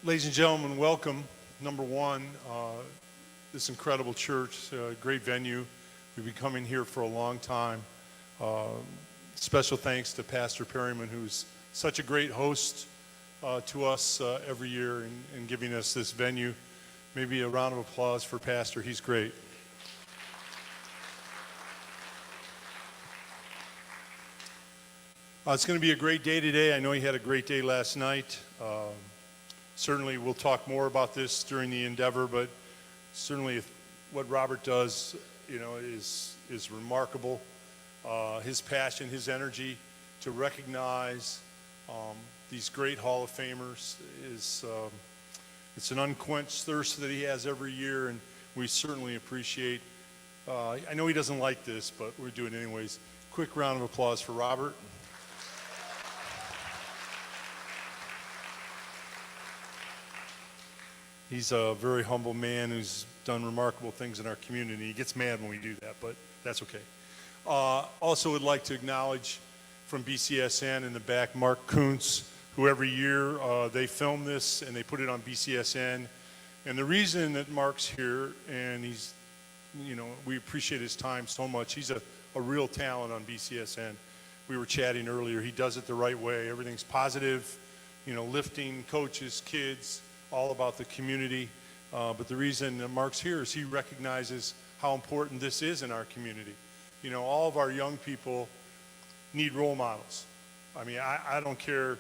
Ladies and gentlemen, welcome. Number one, this incredible church, great venue. We've been coming here for a long time. Special thanks to Pastor Perryman, who's such a great host to us every year in giving us this venue. Maybe a round of applause for Pastor. He's great. It's going to be a great day today. I know he had a great day last night. Certainly we'll talk more about this during the endeavor, but certainly what Robert does, is remarkable. His passion, his energy to recognize these great Hall of Famers is it's an unquenched thirst that he has every year, and we certainly appreciate. I know he doesn't like this, but we're doing it anyways. Quick round of applause for Robert. He's a very humble man who's done remarkable things in our community. He gets mad when we do that, but that's okay. Also would like to acknowledge from BCSN in the back, Mark Kuntz, who every year they film this and they put it on BCSN. And the reason that Mark's here, and he's, we appreciate his time so much. He's a real talent on BCSN. We were chatting earlier. He does it the right way. Everything's positive, lifting coaches, kids, all about the community. But the reason that Mark's here is he recognizes how important this is in our community. All of our young people need role models. I mean, I don't care.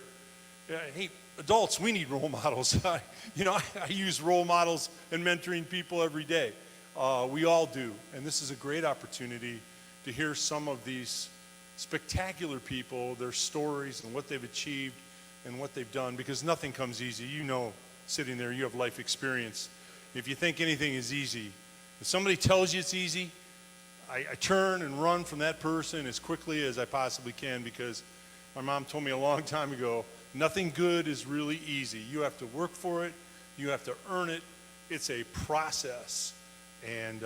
Hey, adults, we need role models. I use role models and mentoring people every day. We all do. And this is a great opportunity to hear some of these spectacular people, their stories and what they've achieved and what they've done, because nothing comes easy. Sitting there, you have life experience. If you think anything is easy, if somebody tells you it's easy, I turn and run from that person as quickly as I possibly can, because my mom told me a long time ago, nothing good is really easy. You have to work for it. You have to earn it. It's a process. And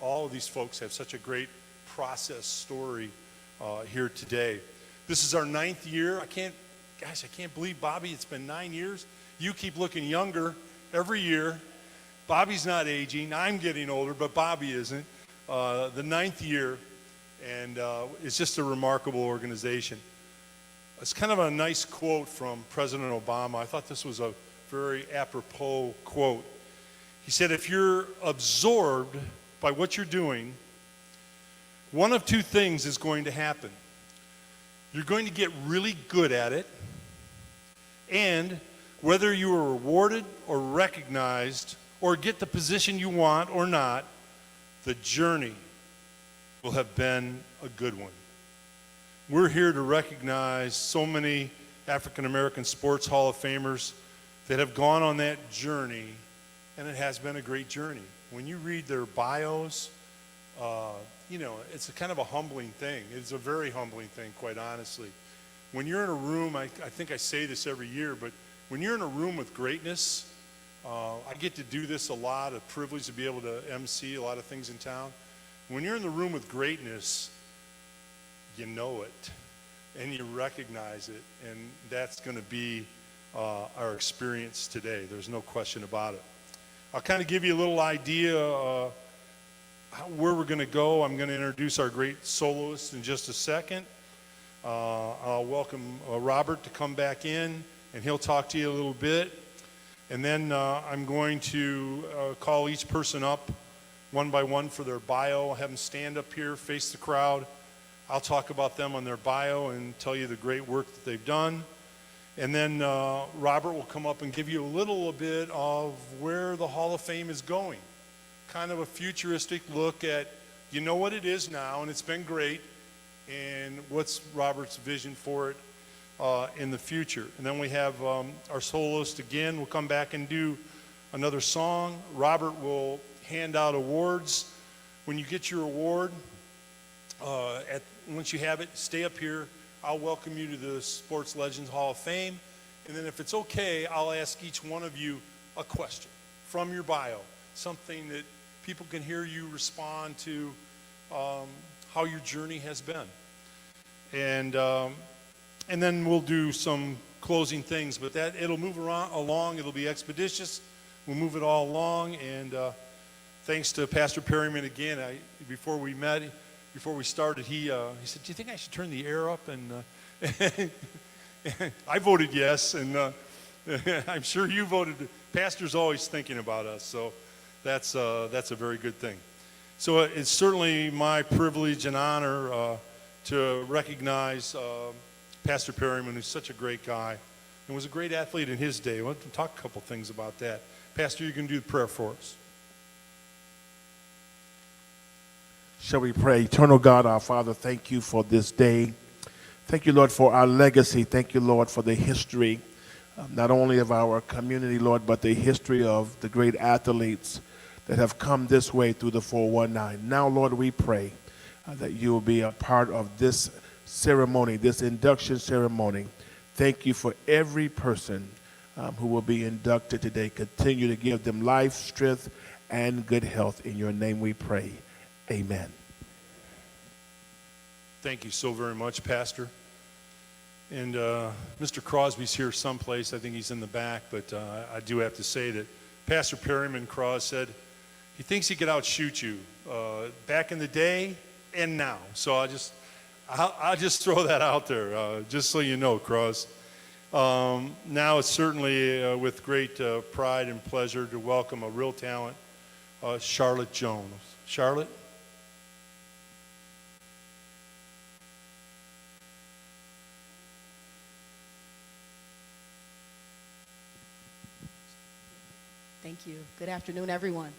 all of these folks have such a great process story here today. This is our 9th year. I can't believe, Bobby, it's been 9 years. You keep looking younger every year. Bobby's not aging. I'm getting older, but Bobby isn't. The 9th year, and it's just a remarkable organization. It's kind of a nice quote from President Obama. I thought this was a very apropos quote. He said, if you're absorbed by what you're doing, one of two things is going to happen. You're going to get really good at it, and whether you are rewarded or recognized or get the position you want or not, the journey will have been a good one. We're here to recognize so many African American sports Hall of Famers that have gone on that journey, and it has been a great journey. When you read their bios, it's a kind of a humbling thing. It's a very humbling thing, quite honestly. When you're in a room, I think I say this every year, but when you're in a room with greatness, I get to do this a lot, a privilege to be able to MC a lot of things in town. When you're in the room with greatness, you know it, and you recognize it, and that's going to be our experience today. There's no question about it. I'll kind of give you a little idea where we're going to go. I'm going to introduce our great soloist in just a second. I'll welcome Robert to come back in, and he'll talk to you a little bit. And then I'm going to call each person up one by one for their bio, have them stand up here, face the crowd. I'll talk about them on their bio and tell you the great work that they've done. And then Robert will come up and give you a little bit of where the Hall of Fame is going. Kind of a futuristic look at, what it is now, and it's been great, and what's Robert's vision for it in the future. And then we have our soloist again will come back and do another song. Robert will hand out awards. When you get your award, once you have it, stay up here. I'll welcome you to the Sports Legends Hall of Fame. And then if it's okay, I'll ask each one of you a question from your bio, something that people can hear you respond to how your journey has been. And then we'll do some closing things, but that it'll move along. It'll be expeditious. We'll move it all along, and thanks to Pastor Perryman again. Before we started, he said, "Do you think I should turn the air up?" And I voted yes, and I'm sure you voted. Pastor's always thinking about us, so that's a very good thing. So it's certainly my privilege and honor to recognize Pastor Perryman, who's such a great guy and was a great athlete in his day. I want to talk a couple things about that. Pastor, you can do the prayer for us. Shall we pray? Eternal God, our Father, thank you for this day. Thank you, Lord, for our legacy. Thank you, Lord, for the history, not only of our community, Lord, but the history of the great athletes that have come this way through the 419. Now, Lord, we pray that you will be a part of this ceremony, this induction ceremony. Thank you for every person who will be inducted today. Continue to give them life, strength, and good health. In your name we pray. Amen. Thank you so very much, Pastor. And Mr. Crosby's here someplace. I think he's in the back, but I do have to say that Pastor Perryman Cross said he thinks he could outshoot you back in the day and now. So I'll just throw that out there, just so you know, Cross. Now it's certainly with great pride and pleasure to welcome a real talent, Charlotte Jones. Charlotte? Thank you. Good afternoon, everyone.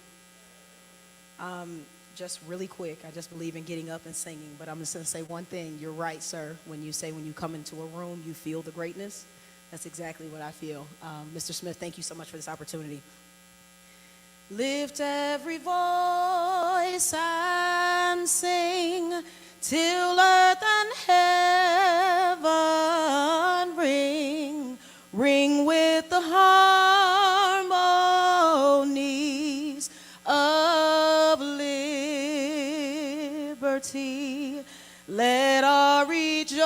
Just really quick, I just believe in getting up and singing, but I'm just going to say one thing. You're right, sir, when you say when you come into a room, you feel the greatness. That's exactly what I feel. Mr. Smith, thank you so much for this opportunity. Lift every voice and sing till earth and heaven ring, ring with the harmonies of liberty. Let our rejoicing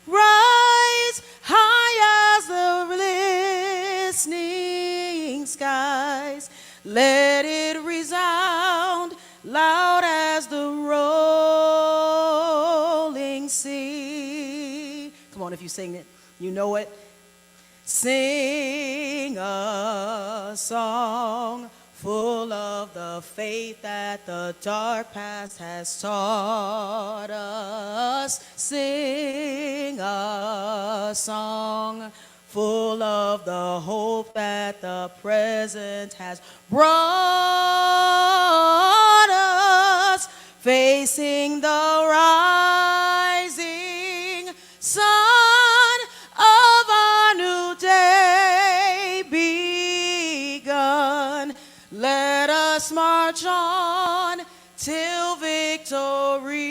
rise high as the listening skies. Let it resound loud as the rolling sea. Come on, if you sing it, you know it. Sing a song full of the faith that the dark past has taught us. Sing a song full of the hope that the present has brought us, facing the rising sun of our new day begun. Let us march on till victory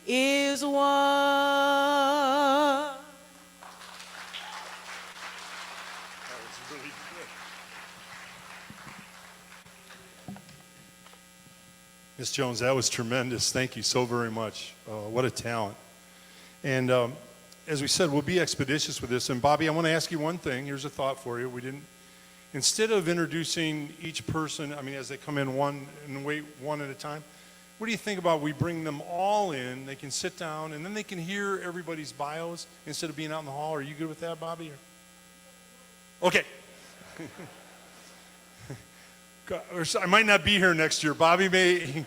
is won. That was really good. Ms. Jones, that was tremendous. Thank you so very much. What a talent. And as we said, we'll be expeditious with this. And Bobby, I want to ask you one thing. Here's a thought for you. Instead of introducing each person, as they come in one and wait one at a time, what do you think about we bring them all in, they can sit down, and then they can hear everybody's bios instead of being out in the hall? Are you good with that, Bobby? Okay. I might not be here next year. Bobby may,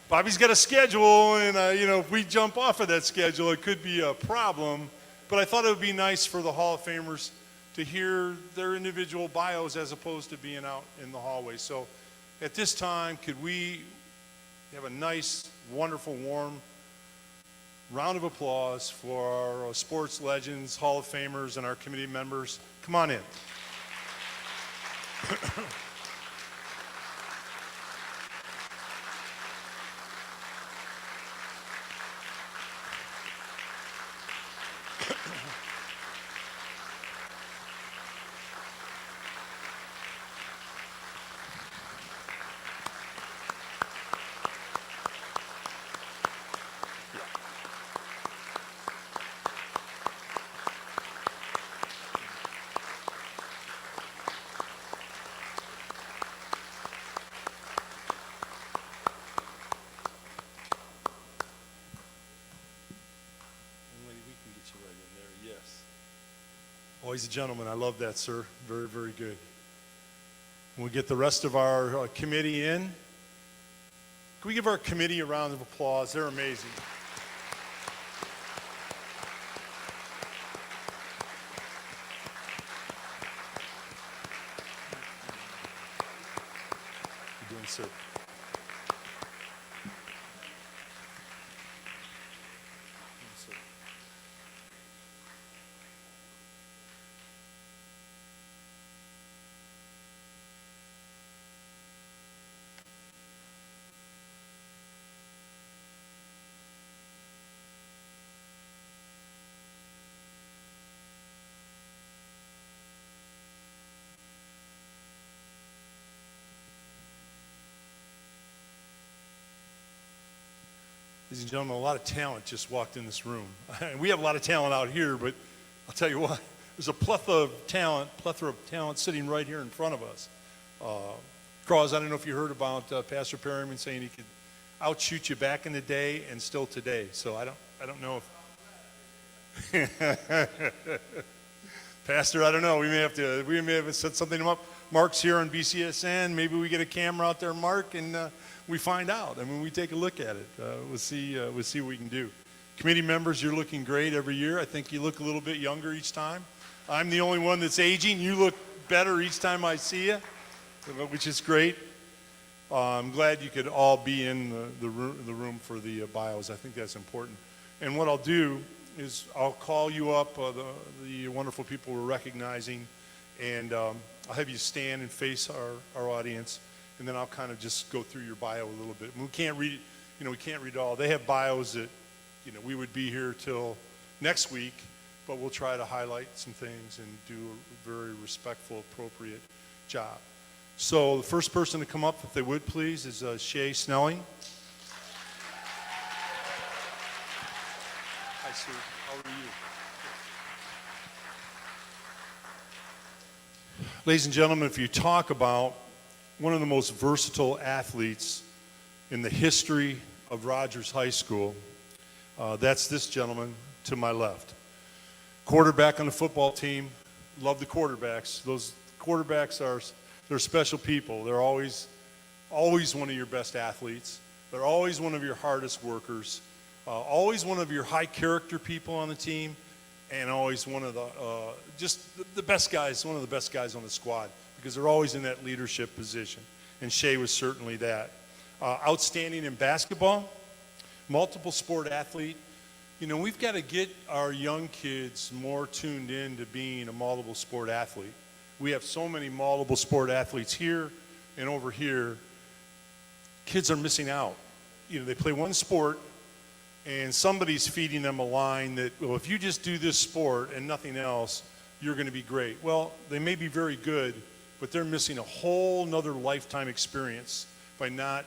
Bobby's got a schedule, and, if we jump off of that schedule, it could be a problem. But I thought it would be nice for the Hall of Famers to hear their individual bios as opposed to being out in the hallway. So at this time, could we have a nice, wonderful, warm round of applause for our sports legends, Hall of Famers, and our committee members? Come on in. He's a gentleman. I love that, sir. Very, very good. We'll get the rest of our committee in. Can we give our committee a round of applause? They're amazing. How you doing, sir? Ladies and gentlemen, a lot of talent just walked in this room. We have a lot of talent out here, but I'll tell you what, there's a plethora of talent sitting right here in front of us. Cross, I don't know if you heard about Pastor Perryman saying he could outshoot you back in the day and still today. So I don't know if Pastor, I don't know. We may have set something up. Mark's here on BCSN. Maybe we get a camera out there, Mark, and we find out. I mean, we take a look at it. We'll see what we can do. Committee members, you're looking great every year. I think you look a little bit younger each time. I'm the only one that's aging. You look better each time I see you, which is great. I'm glad you could all be in the room for the bios. I think that's important. And what I'll do is I'll call you up, the wonderful people we're recognizing, and I'll have you stand and face our audience, and then I'll kind of just go through your bio a little bit. We can't read, we can't read all. They have bios that, we would be here till next week, but we'll try to highlight some things and do a very respectful, appropriate job. So the first person to come up, if they would please, is Shay Snelling. Hi, Sue. How are you? Ladies and gentlemen, if you talk about one of the most versatile athletes in the history of Rogers High School, that's this gentleman to my left. Quarterback on the football team. Love the quarterbacks. Those quarterbacks they're special people. They're always one of your best athletes. They're always one of your hardest workers. Always one of your high character people on the team, and always one of the best guys, one of the best guys on the squad, because they're always in that leadership position. And Shay was certainly that. Outstanding in basketball, multiple sport athlete. We've got to get our young kids more tuned in to being a multiple sport athlete. We have so many multiple sport athletes here and over here. Kids are missing out. They play one sport, and somebody's feeding them a line that, well, if you just do this sport and nothing else, you're going to be great. Well, they may be very good, but they're missing a whole nother lifetime experience by not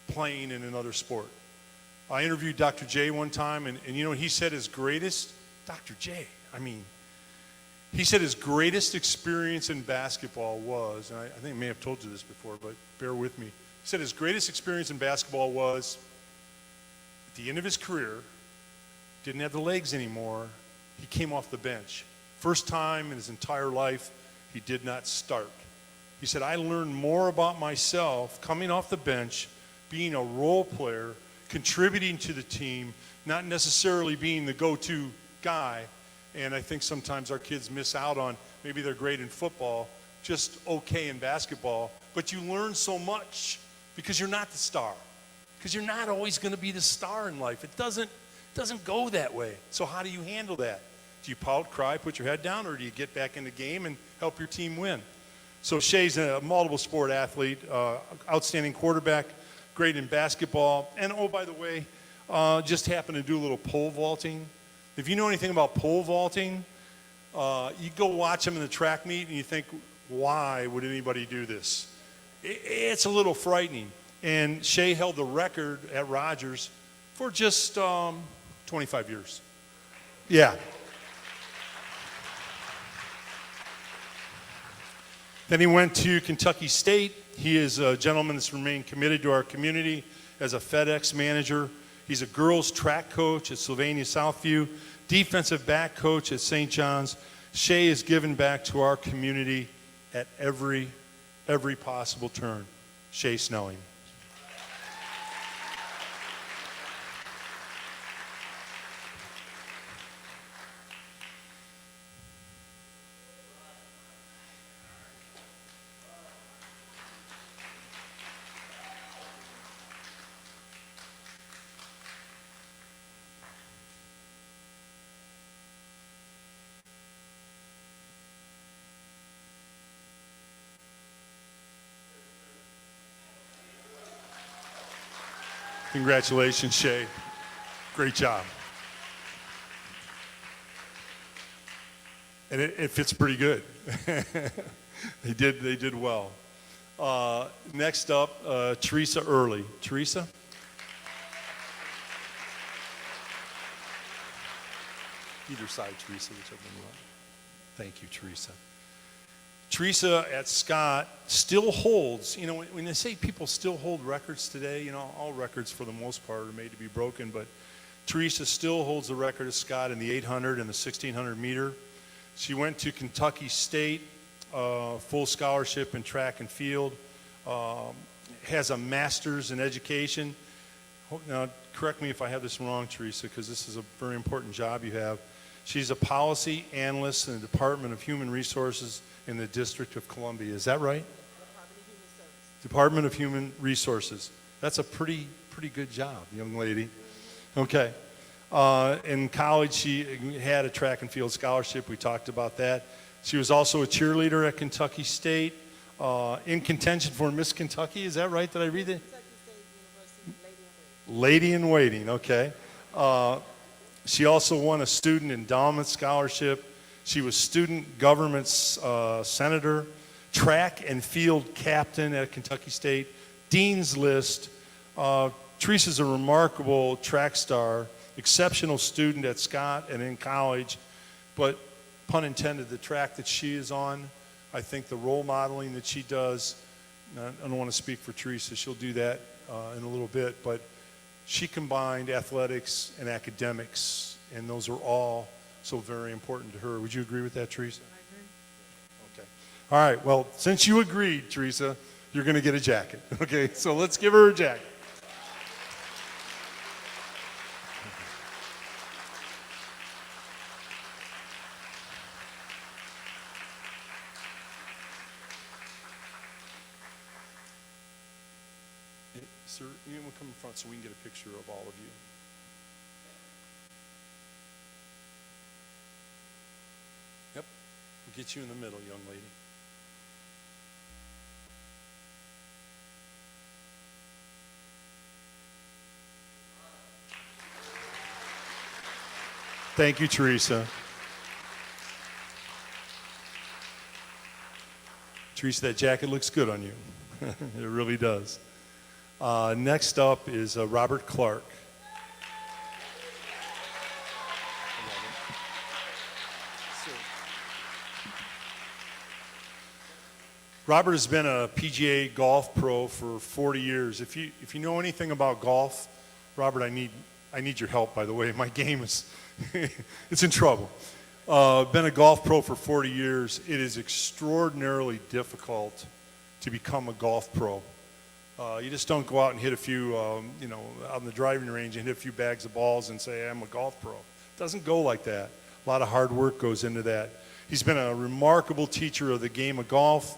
playing in another sport. I interviewed Dr. J one time, and he said his greatest, Dr. J, he said his greatest experience in basketball was, and I think I may have told you this before, but bear with me. He said his greatest experience in basketball was at the end of his career, didn't have the legs anymore, he came off the bench. First time in his entire life, he did not start. He said, I learned more about myself coming off the bench, being a role player, contributing to the team, not necessarily being the go-to guy. And I think sometimes our kids miss out on, maybe they're great in football, just okay in basketball, but you learn so much because you're not the star, because you're not always going to be the star in life. It doesn't go that way. So how do you handle that? Do you pout, cry, put your head down, or do you get back in the game and help your team win? So Shay's a multiple sport athlete, outstanding quarterback, great in basketball, and oh, by the way, just happened to do a little pole vaulting. If you know anything about pole vaulting, you go watch them in the track meet and you think, why would anybody do this? It's a little frightening. And Shay held the record at Rogers for just 25 years. Yeah. Then he went to Kentucky State. He is a gentleman that's remained committed to our community as a FedEx manager. He's a girls track coach at Sylvania Southview, defensive back coach at St. John's, Shay is given back to our community at every possible turn. Shay Snelling. Congratulations, Shay. Great job. And it fits pretty good. They did well. Next up, Teresa Early. Teresa? Either side, Teresa, whichever one you want. Thank you, Teresa. Teresa at Scott still holds, you know, when they say people still hold records today, you know, all records for the most part are made to be broken, but Teresa still holds the record of Scott in the 800 and the 1600 meter. She went to Kentucky State, full scholarship in track and field, has a master's in education. Now, correct me if I have this wrong, Teresa, because this is a very important job you have. She's a policy analyst in the Department of Human Resources in the District of Columbia. Is that right? Department of Human Resources. That's a pretty good job, young lady. Okay. In college, she had a track and field scholarship. We talked about that. She was also a cheerleader at Kentucky State, in contention for Miss Kentucky. Is that right? Did I read it? Kentucky State University, Lady in Waiting. Lady in Waiting, okay. She also won a student endowment scholarship. She was student government senator, track and field captain at Kentucky State, Dean's List. Teresa's a remarkable track star, exceptional student at Scott and in college, but pun intended, the track that she is on, I think the role modeling that she does, I don't want to speak for Teresa, she'll do that in a little bit, but she combined athletics and academics, and those are all so very important to her. Would you agree with that, Teresa? I agree. Okay. All right. Well, since you agreed, Teresa, you're going to get a jacket. Okay. So let's give her a jacket. Hey, sir, you want to come in front so we can get a picture of all of you? Yep. We'll get you in the middle, young lady. Thank you, Teresa. Teresa, that jacket looks good on you. It really does. Next up is Robert Clark. Robert has been a PGA golf pro for 40 years. If you know anything about golf, Robert, I need your help, by the way. My game is it's in trouble. Been a golf pro for 40 years. It is extraordinarily difficult to become a golf pro. You just don't go out and hit a few, out in the driving range and hit a few bags of balls and say, I'm a golf pro. It doesn't go like that. A lot of hard work goes into that. He's been a remarkable teacher of the game of golf.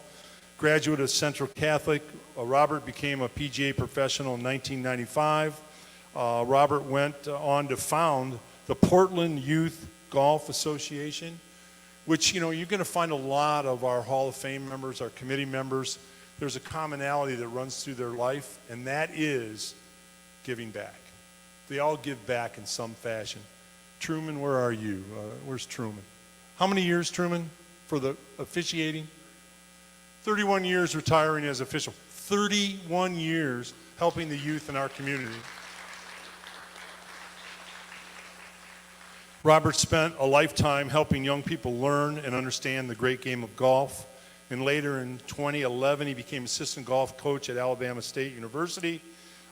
Graduate of Central Catholic. Robert became a PGA professional in 1995. Robert went on to found the Portland Youth Golf Association, which, you're going to find a lot of our Hall of Fame members, our committee members. There's a commonality that runs through their life, and that is giving back. They all give back in some fashion. Truman, where are you? Where's Truman? How many years, Truman, for the officiating? 31 years retiring as official. 31 years helping the youth in our community. Robert spent a lifetime helping young people learn and understand the great game of golf. And later in 2011, he became assistant golf coach at Alabama State University.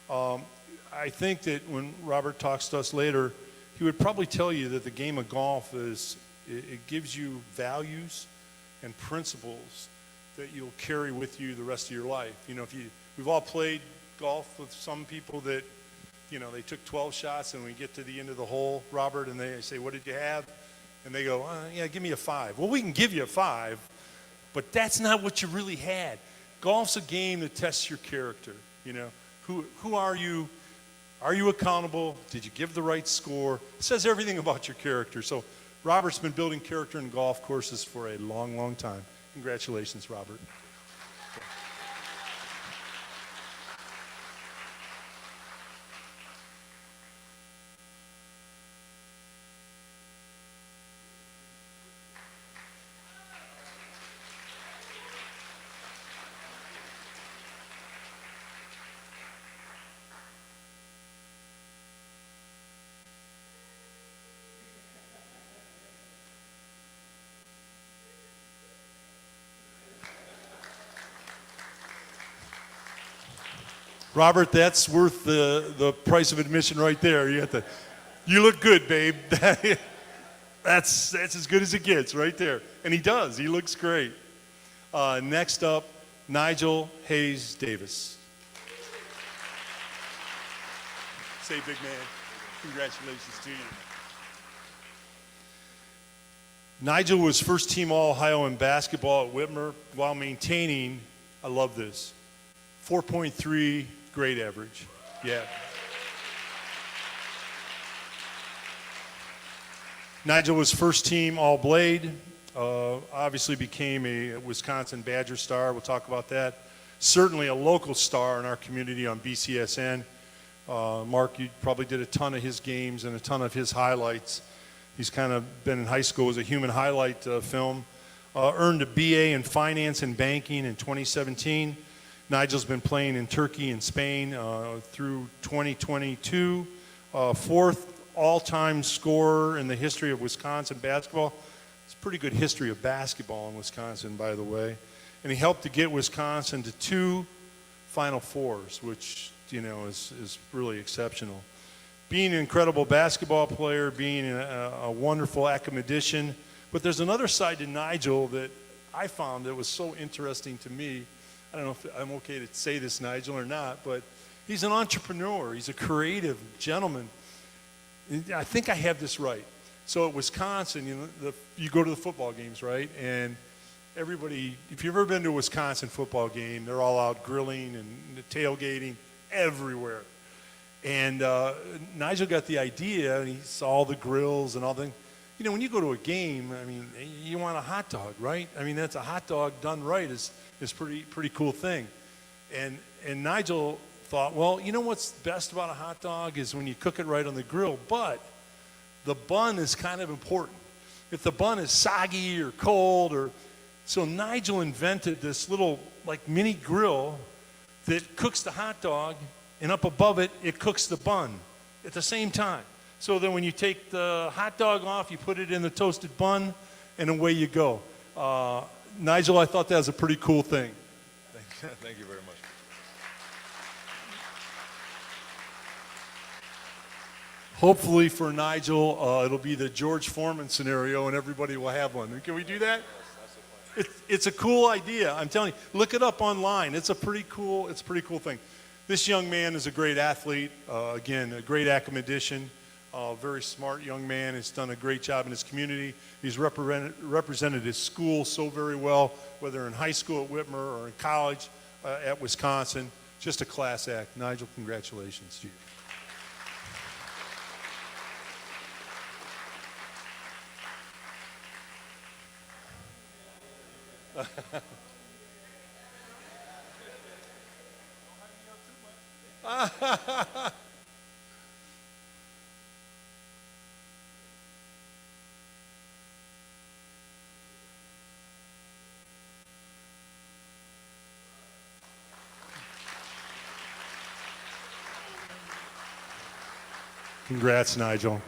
I think that when Robert talks to us later, he would probably tell you that the game of golf is It gives you values and principles that you'll carry with you the rest of your life. You know, we've all played golf with some people that, you know, they took 12 shots and we get to the end of the hole, Robert, and they say, what did you have? And they go, yeah, give me a 5. Well, we can give you a 5, but that's not what you really had. Golf's a game that tests your character, you know. Who are you? Are you accountable? Did you give the right score? It says everything about your character. So Robert's been building character in golf courses for a long, long time. Congratulations, Robert. Robert, that's worth the price of admission right there. You look good, babe. That's as good as it gets right there. And he does. He looks great. Next up, Nigel Hayes Davis. Say, big man, congratulations to you. Nigel was first team All-Ohio in basketball at Whitmer while maintaining, I love this, 4.3 grade average. Yeah. Nigel was first team All-Blade, obviously became a Wisconsin Badger star. We'll talk about that. Certainly a local star in our community on BCSN. Mark, you probably did a ton of his games and a ton of his highlights. He's kind of been in high school as a human highlight film. Earned a BA in finance and banking in 2017. Nigel's been playing in Turkey and Spain through 2022. Fourth all-time scorer in the history of Wisconsin basketball. It's a pretty good history of basketball in Wisconsin, by the way. And he helped to get Wisconsin to 2 Final Fours, which, you know, is really exceptional. Being an incredible basketball player, being a wonderful academician. But there's another side to Nigel that I found that was so interesting to me. I don't know if I'm okay to say this, Nigel, or not, but he's an entrepreneur. He's a creative gentleman. I think I have this right. So at Wisconsin, you know, you go to the football games, right? And everybody, if you've ever been to a Wisconsin football game, they're all out grilling and tailgating everywhere. And Nigel got the idea, and he saw all the grills and all the, you know, when you go to a game, I mean, you want a hot dog, right? I mean, that's a hot dog done right is pretty cool thing. And Nigel thought, well, you know what's best about a hot dog is when you cook it right on the grill, but the bun is kind of important. If the bun is soggy or cold so Nigel invented this little like mini grill that cooks the hot dog, and up above it, it cooks the bun at the same time. So then when you take the hot dog off, you put it in the toasted bun, and away you go. Nigel, I thought that was a pretty cool thing. Thank you very much. Hopefully for Nigel, it'll be the George Foreman scenario, and everybody will have one. Can we do that? It's a cool idea. I'm telling you, look it up online. It's a pretty cool thing. This young man is a great athlete. Again, a great academician. Very smart young man. Has done a great job in his community. He's represented his school so very well, whether in high school at Whitmer or in college at Wisconsin. Just a class act. Nigel, congratulations to you. Congrats, Nigel.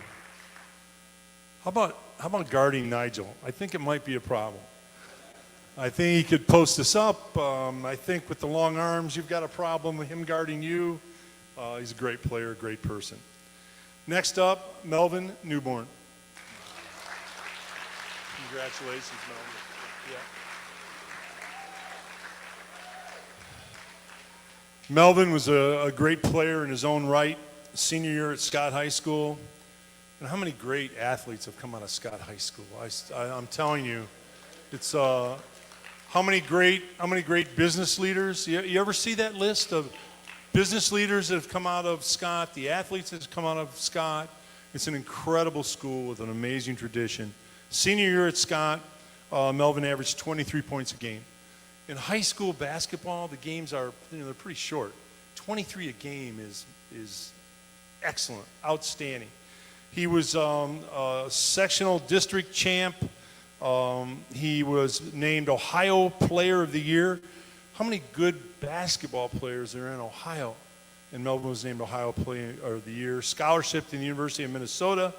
How about guarding Nigel? I think it might be a problem. I think he could post us up. I think with the long arms, you've got a problem with him guarding you. He's a great player, a great person. Next up, Melvin Newborn. Congratulations, Melvin. Yeah. Melvin was a great player in his own right, senior year at Scott High School. And how many great athletes have come out of Scott High School? I'm telling you, it's how many great business leaders? You ever see that list of business leaders that have come out of Scott, the athletes that have come out of Scott? It's an incredible school with an amazing tradition. Senior year at Scott, Melvin averaged 23 points a game. In high school basketball, the games are, they're pretty short. 23 a game is excellent, outstanding. He was a sectional district champ. He was named Ohio Player of the Year. How many good basketball players are in Ohio? And Melvin was named Ohio Player of the Year. Scholarship to the University of Minnesota.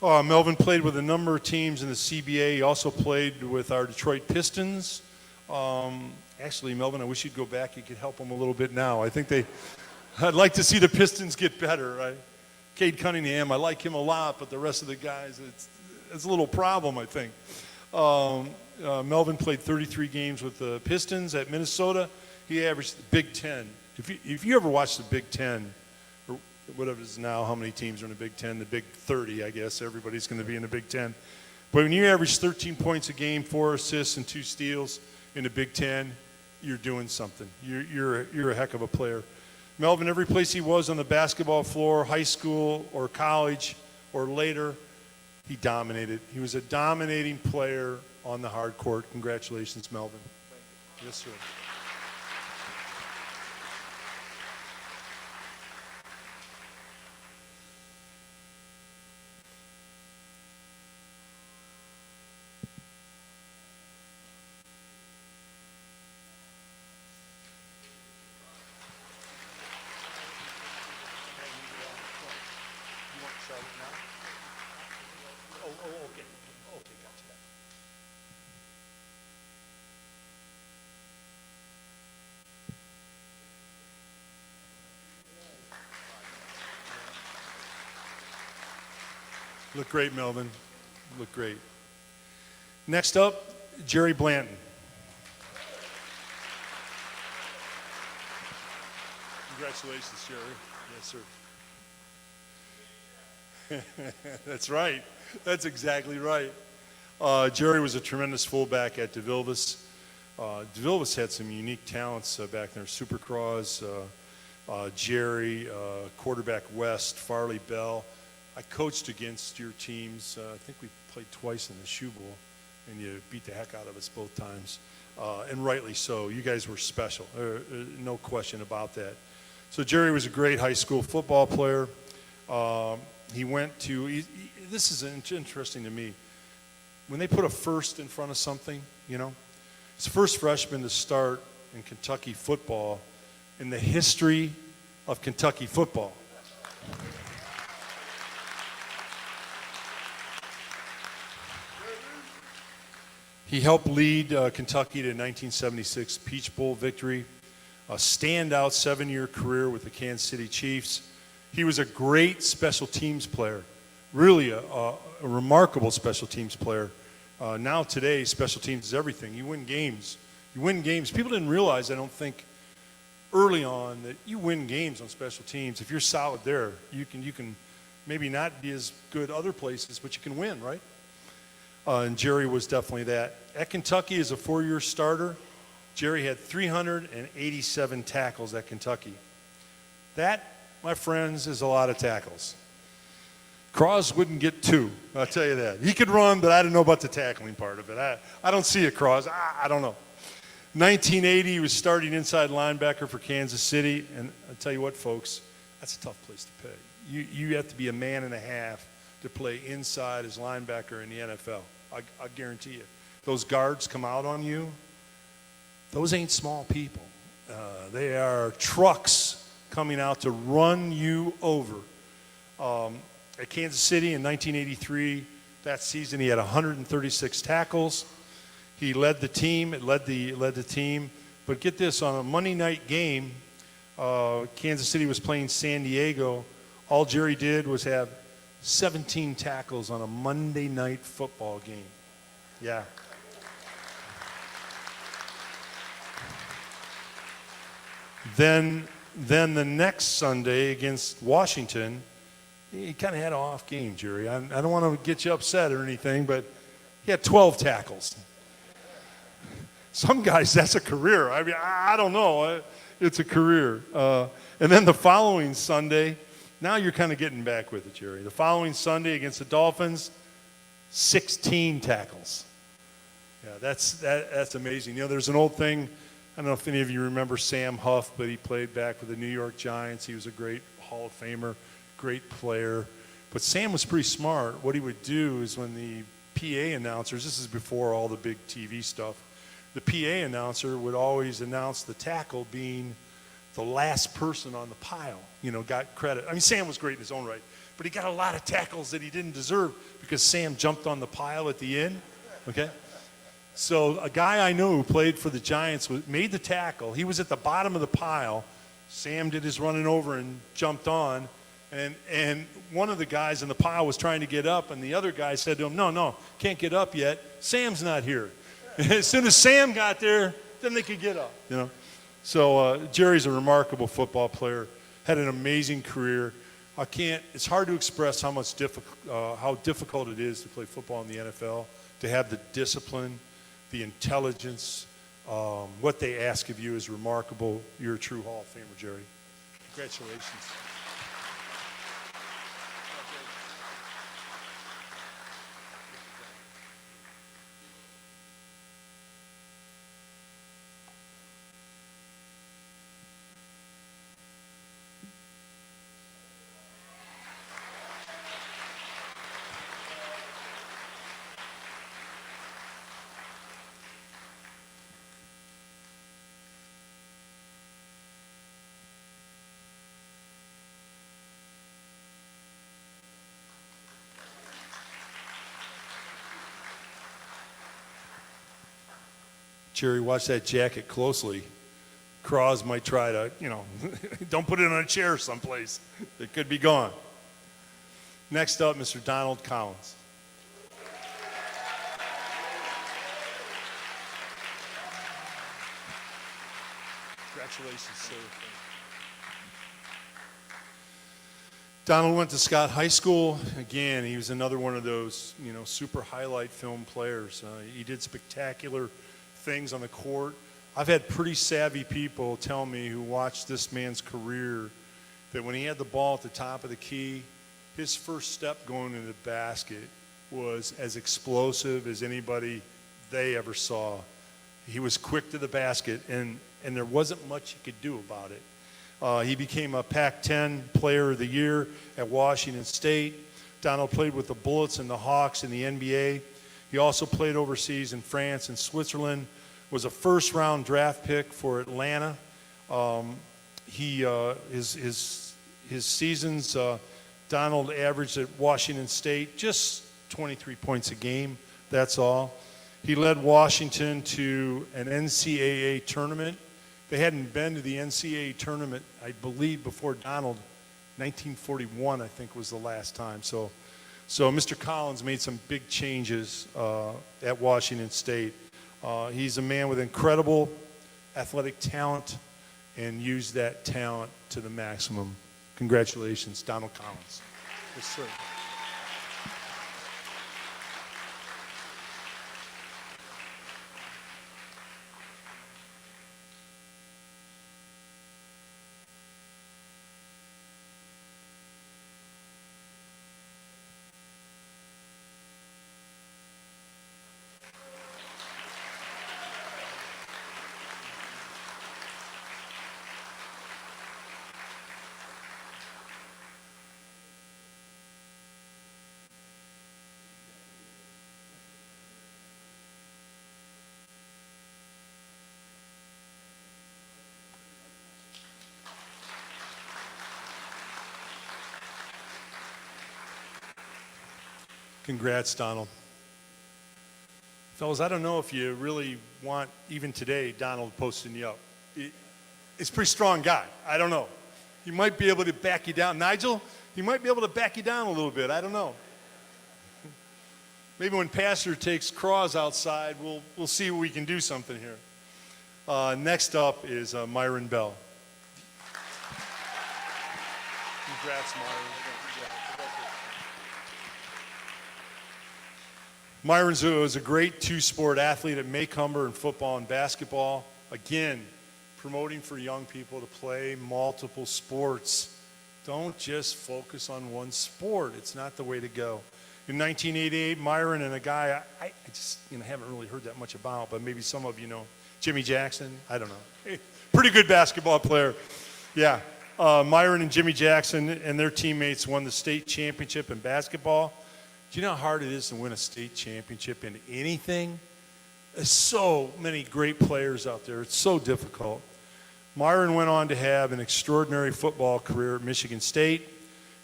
Melvin played with a number of teams in the CBA. He also played with our Detroit Pistons. Actually, Melvin, I wish you'd go back. You could help them a little bit now. I'd like to see the Pistons get better. Right? Cade Cunningham, I like him a lot, but the rest of the guys, it's a little problem, I think. Melvin played 33 games with the Pistons at Minnesota. He averaged the Big Ten. If you ever watch the Big Ten, or whatever it is now, how many teams are in the Big Ten? The Big 30, I guess. Everybody's going to be in the Big Ten. But when you average 13 points a game, 4 assists, and 2 steals in the Big Ten, you're doing something. You're a heck of a player. Melvin, every place he was on the basketball floor, high school or college or later, he dominated. He was a dominating player on the hard court. Congratulations, Melvin. Yes, sir. Okay. Okay, gotcha. Look great, Melvin. Look great. Next up, Jerry Blanton. Congratulations, Jerry. Yes, sir. That's right. That's exactly right. Jerry was a tremendous fullback at DeVilbiss. DeVilbiss had some unique talents back there. Supercross, Jerry, quarterback West, Farley Bell. I coached against your teams. I think we played twice in the Shoe Bowl, and you beat the heck out of us both times, and rightly so. You guys were special, no question about that. So Jerry was a great high school football player. He went to, this is interesting to me. When they put a first in front of something, you know, he's the first freshman to start in Kentucky football in the history of Kentucky football. He helped lead Kentucky to 1976 Peach Bowl victory, a standout 7-year career with the Kansas City Chiefs. He was a great special teams player, really a remarkable special teams player. Now today, special teams is everything. You win games. You win games. People didn't realize, I don't think, early on that you win games on special teams. If you're solid there, you can maybe not be as good other places, but you can win, right? And Jerry was definitely that. At Kentucky as a 4-year starter, Jerry had 387 tackles at Kentucky. That, my friends, is a lot of tackles. Cross wouldn't get 2, I'll tell you that. He could run, but I don't know about the tackling part of it. I don't see it, Cross. I don't know. 1980, he was starting inside linebacker for Kansas City, and I'll tell you what, folks, that's a tough place to play. You have to be a man and a half to play inside as linebacker in the NFL. I guarantee you. Those guards come out on you. Those ain't small people. They are trucks coming out to run you over. At Kansas City in 1983, that season he had 136 tackles. He led the team. It led the team. But get this, on a Monday night game, Kansas City was playing San Diego. All Jerry did was have 17 tackles on a Monday night football game. Yeah. Then the next Sunday against Washington, he kind of had an off game, Jerry. I don't want to get you upset or anything, but he had 12 tackles. Some guys, that's a career. I mean, I don't know. It's a career. And then the following Sunday, now you're kind of getting back with it, Jerry. The following Sunday against the Dolphins, 16 tackles. Yeah, that's amazing. You know, there's an old thing. I don't know if any of you remember Sam Huff, but he played back with the New York Giants. He was a great Hall of Famer, great player. But Sam was pretty smart. What he would do is when the PA announcers, this is before all the big TV stuff, the PA announcer would always announce the tackle being the last person on the pile, you know, got credit. I mean, Sam was great in his own right, but he got a lot of tackles that he didn't deserve because Sam jumped on the pile at the end, okay? So a guy I know who played for the Giants made the tackle. He was at the bottom of the pile. Sam did his running over and jumped on, and one of the guys in the pile was trying to get up, and the other guy said to him, no, can't get up yet. Sam's not here. As soon as Sam got there, then they could get up, you know. So Jerry's a remarkable football player, had an amazing career. It's hard to express how difficult it is to play football in the NFL, to have the discipline, the intelligence, what they ask of you is remarkable. You're a true Hall of Famer, Jerry. Congratulations. Jerry, watch that jacket closely. Cross might try to, you know, don't put it on a chair someplace. It could be gone. Next up, Mr. Donald Collins. Congratulations, sir. Donald went to Scott High School. Again, he was another one of those, you know, super highlight film players. He did spectacular things on the court. I've had pretty savvy people tell me who watched this man's career that when he had the ball at the top of the key, his first step going into the basket was as explosive as anybody they ever saw. He was quick to the basket, and there wasn't much he could do about it. He became a Pac-10 Player of the Year at Washington State. Donald played with the Bullets and the Hawks in the NBA. He also played overseas in France and Switzerland, was a first-round draft pick for Atlanta. His seasons, Donald averaged at Washington State just 23 points a game, that's all. He led Washington to an NCAA tournament. They hadn't been to the NCAA tournament, I believe, before Donald. 1941, I think, was the last time. So Mr. Collins made some big changes at Washington State. He's a man with incredible athletic talent and used that talent to the maximum. Congratulations, Donald Collins. Yes, sir. Congrats, Donald. Fellas, I don't know if you really want, even today, Donald posting you up. He's a pretty strong guy. I don't know. He might be able to back you down. Nigel, he might be able to back you down a little bit. I don't know. maybe when Pastor takes Cross outside, we'll see we can do something here. Next up is Myron Bell. Congrats, Myron. Was a great two-sport athlete at Maycomber in football and basketball. Again, promoting for young people to play multiple sports. Don't just focus on one sport. It's not the way to go. In 1988, Myron and a guy I just haven't really heard that much about, but maybe some of you know, Jimmy Jackson. I don't know. Pretty good basketball player. Yeah. Myron and Jimmy Jackson and their teammates won the state championship in basketball. Do you know how hard it is to win a state championship in anything? There's so many great players out there. It's so difficult. Myron went on to have an extraordinary football career at Michigan State.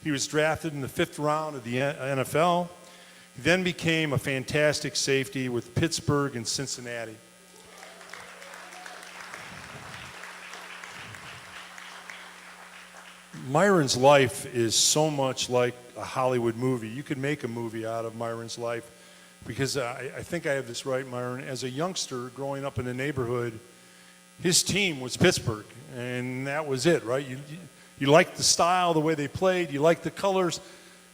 He was drafted in the 5th round of the NFL. He then became a fantastic safety with Pittsburgh and Cincinnati. Myron's life is so much like a Hollywood movie. You could make a movie out of Myron's life because I think I have this right, Myron. As a youngster growing up in the neighborhood, his team was Pittsburgh, and that was it, right? You liked the style, the way they played. You liked the colors.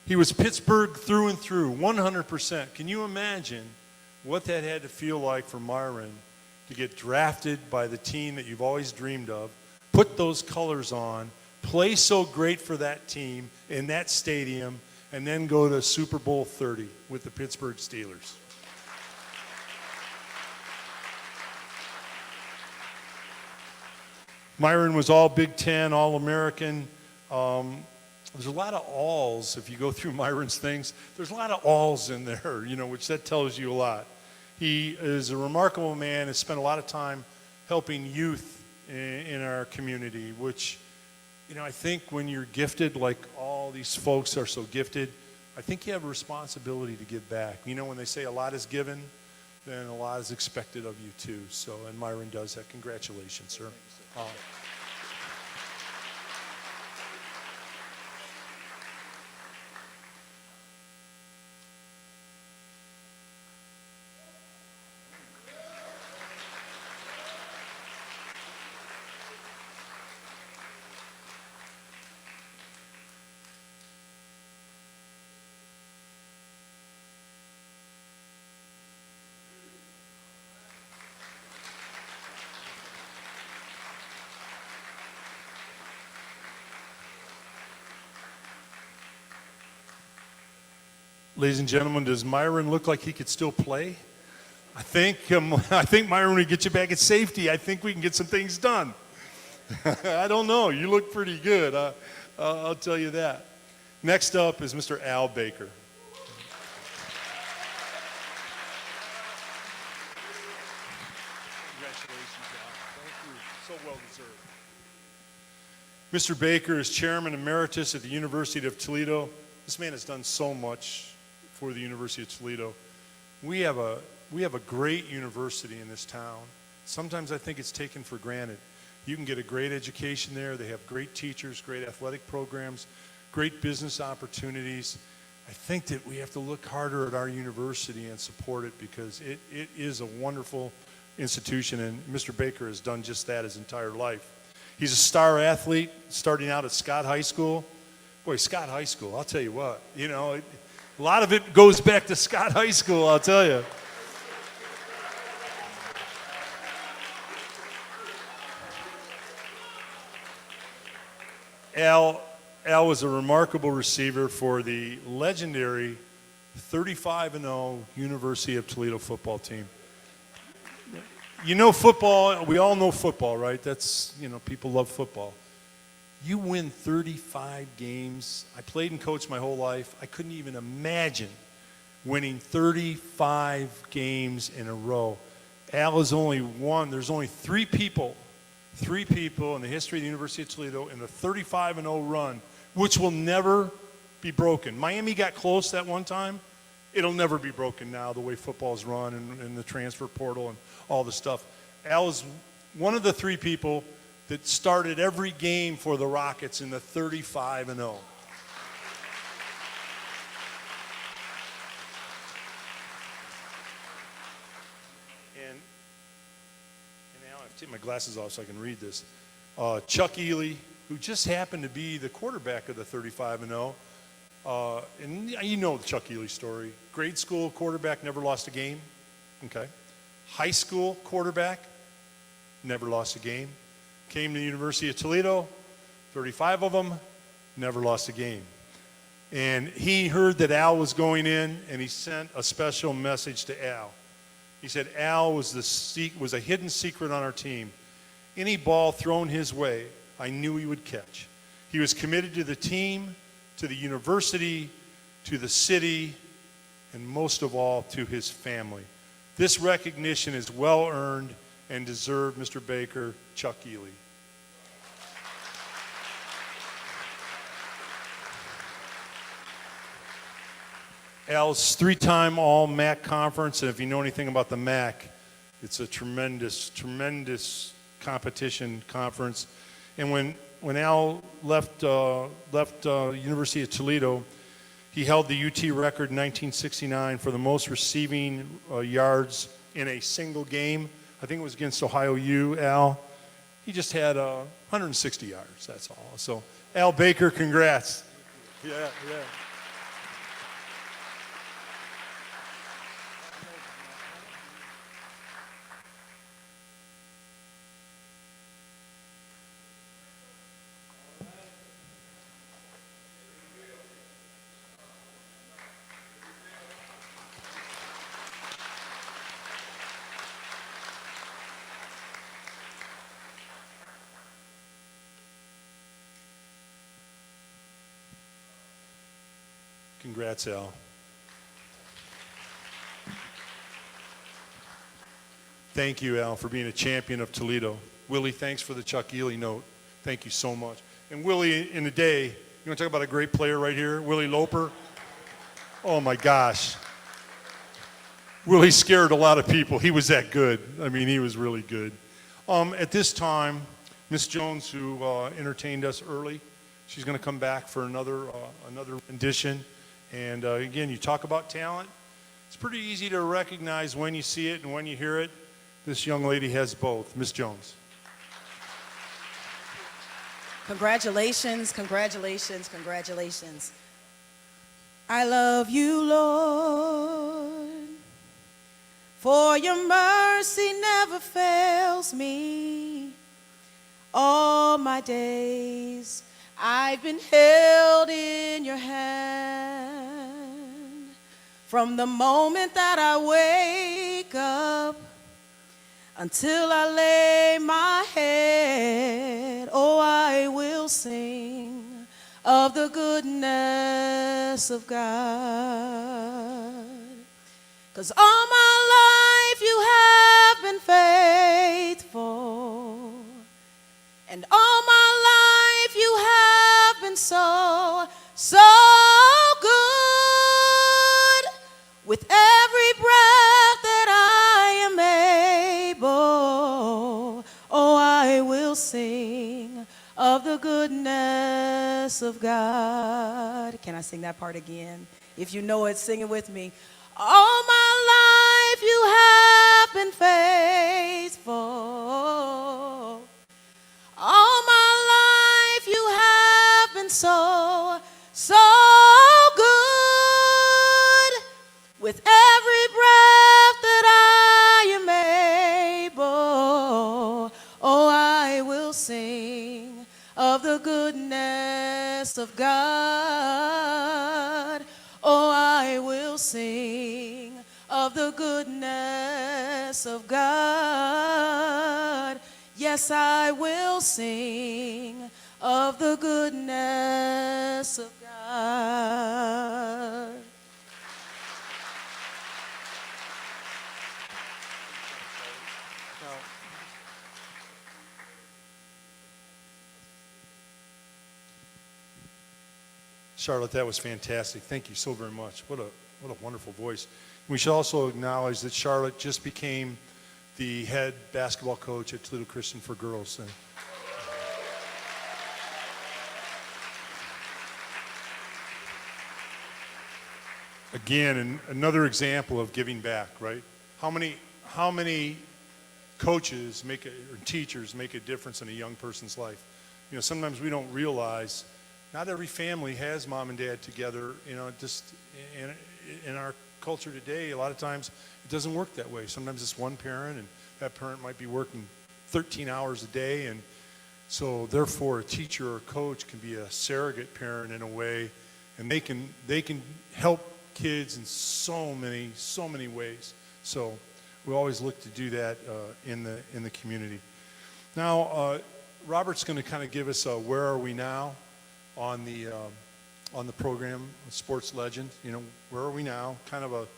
He was Pittsburgh through and through, 100%. Can you imagine what that had to feel like for Myron to get drafted by the team that you've always dreamed of, put those colors on, play so great for that team in that stadium, and then go to Super Bowl 30 with the Pittsburgh Steelers? Myron was all Big Ten, All-American. There's a lot of alls if you go through Myron's things. There's a lot of alls in there, which that tells you a lot. He is a remarkable man, has spent a lot of time helping youth in our community, which, I think when you're gifted, like all these folks are so gifted, I think you have a responsibility to give back. When they say a lot is given, then a lot is expected of you too. So, and Myron does that. Congratulations, sir. Ladies and gentlemen, does Myron look like he could still play? I think Myron would get you back at safety. I think we can get some things done. I don't know. You look pretty good. I'll tell you that. Next up is Mr. Al Baker. Congratulations, Al. Thank you. So well deserved. Mr. Baker is Chairman Emeritus at the University of Toledo. This man has done so much for the University of Toledo. We have a great university in this town. Sometimes I think it's taken for granted. You can get a great education there. They have great teachers, great athletic programs, great business opportunities. I think that we have to look harder at our university and support it because it is a wonderful institution, and Mr. Baker has done just that his entire life. He's a star athlete starting out at Scott High School. Boy, Scott High School, I'll tell you what, a lot of it goes back to Scott High School, I'll tell you. Al was a remarkable receiver for the legendary 35-0 University of Toledo football team. Football, we all know football, right? That's, people love football. You win 35 games. I played and coached my whole life. I couldn't even imagine winning 35 games in a row. Al is only one. There's only three people in the history of the University of Toledo in a 35-0 run, which will never be broken. Miami got close that one time. It'll never be broken now, the way football's run and the transfer portal and all the stuff. Al is one of the three people that started every game for the Rockets in the 35-0. take my glasses off so I can read this. Chuck Ely, who just happened to be the quarterback of the 35-0. And you know the Chuck Ely story. Grade school quarterback, never lost a game. Okay. High school quarterback, never lost a game. Came to the University of Toledo, 35 of them, never lost a game. And he heard that Al was going in, and he sent a special message to Al. He said Al was a hidden secret on our team. Any ball thrown his way, I knew he would catch. He was committed to the team, to the university, to the city, and most of all, to his family. This recognition is well earned and deserved, Mr. Baker, Chuck Ely. Al's three-time All-MAC conference, and if you know anything about the MAC, it's a tremendous, tremendous competition conference. And when Al left University of Toledo, he held the UT record in 1969 for the most receiving yards in a single game. I think it was against Ohio U, Al. He just had 160 yards, that's all. So, Al Baker, congrats. Yeah. Congrats, Al. Thank you, Al, for being a champion of Toledo. Willie, thanks for the Chuck Ely note. Thank you so much. And Willie, in the day, you want to talk about a great player right here? Willie Loper. Oh, my gosh. Willie scared a lot of people. He was that good. I mean, he was really good. At this time, Miss Jones, who entertained us early, she's going to come back for another rendition. And again, you talk about talent. It's pretty easy to recognize when you see it and when you hear it. This young lady has both. Miss Jones. Congratulations, congratulations, congratulations. I love you, Lord, for your mercy never fails me. All my days I've been held in your hand. From the moment that I wake up until I lay my head, oh, I will sing of the goodness of God. 'Cause all my life you have been faithful, and all my life you have been so, so good. With every breath that I am able, oh, I will sing of the goodness of God. Can I sing that part again? If you know it, sing it with me. All my life you have been faithful. All my life you have been so, so good. With every breath that I am able, oh, I will sing of the goodness of God. Oh, I will sing of the goodness of God. Yes, I will sing of the goodness of God. Charlotte, that was fantastic. Thank you so very much. What a wonderful voice. We should also acknowledge that Charlotte just became the head basketball coach at Toledo Christian for girls. And again, another example of giving back, right? How many coaches or teachers make a difference in a young person's life. You know, sometimes we don't realize not every family has mom and dad together. You know, just in our culture today, a lot of times it doesn't work that way. Sometimes it's one parent, and that parent might be working 13 hours a day, and so therefore a teacher or a coach can be a surrogate parent in a way, and they can help kids in so many ways. So we always look to do that in the community. Now, Robert's going to kind of give us a where are we now on the program, Sports Legend. You know, where are we now? Kind of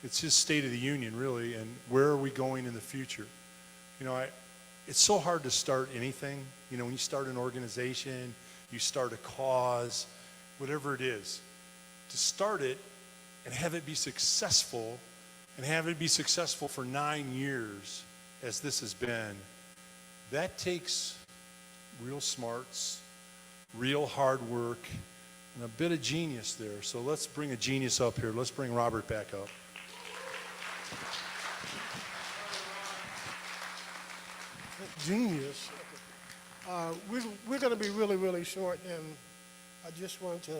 it's his State of the Union, really, and where are we going in the future? You know, it's so hard to start anything. You know, when you start an organization, you start a cause, whatever it is, to start it and have it be successful, and have it be successful for 9 years, as this has been, that takes real smarts, real hard work, and a bit of genius there. So let's bring a genius up here. Let's bring Robert back up. Genius. We're going to be really, really short, and I just want to,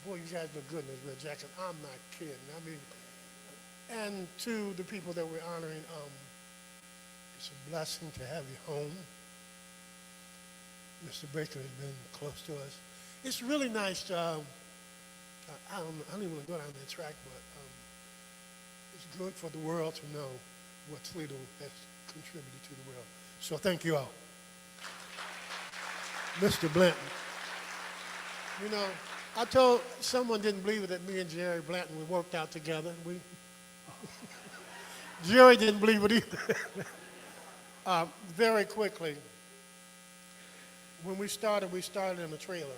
boy, you guys look good in this red jacket. I'm not kidding. I mean, and to the people that we're honoring, it's a blessing to have you home. Mr. Baker has been close to us. It's really nice to, I don't even want to go down that track, but it's good for the world to know what Toledo has contributed to the world. So thank you all. Mr. Blanton. You know, I told someone didn't believe it that me and Jerry Blanton, we worked out together. Jerry didn't believe it either. Very quickly, when we started in a trailer.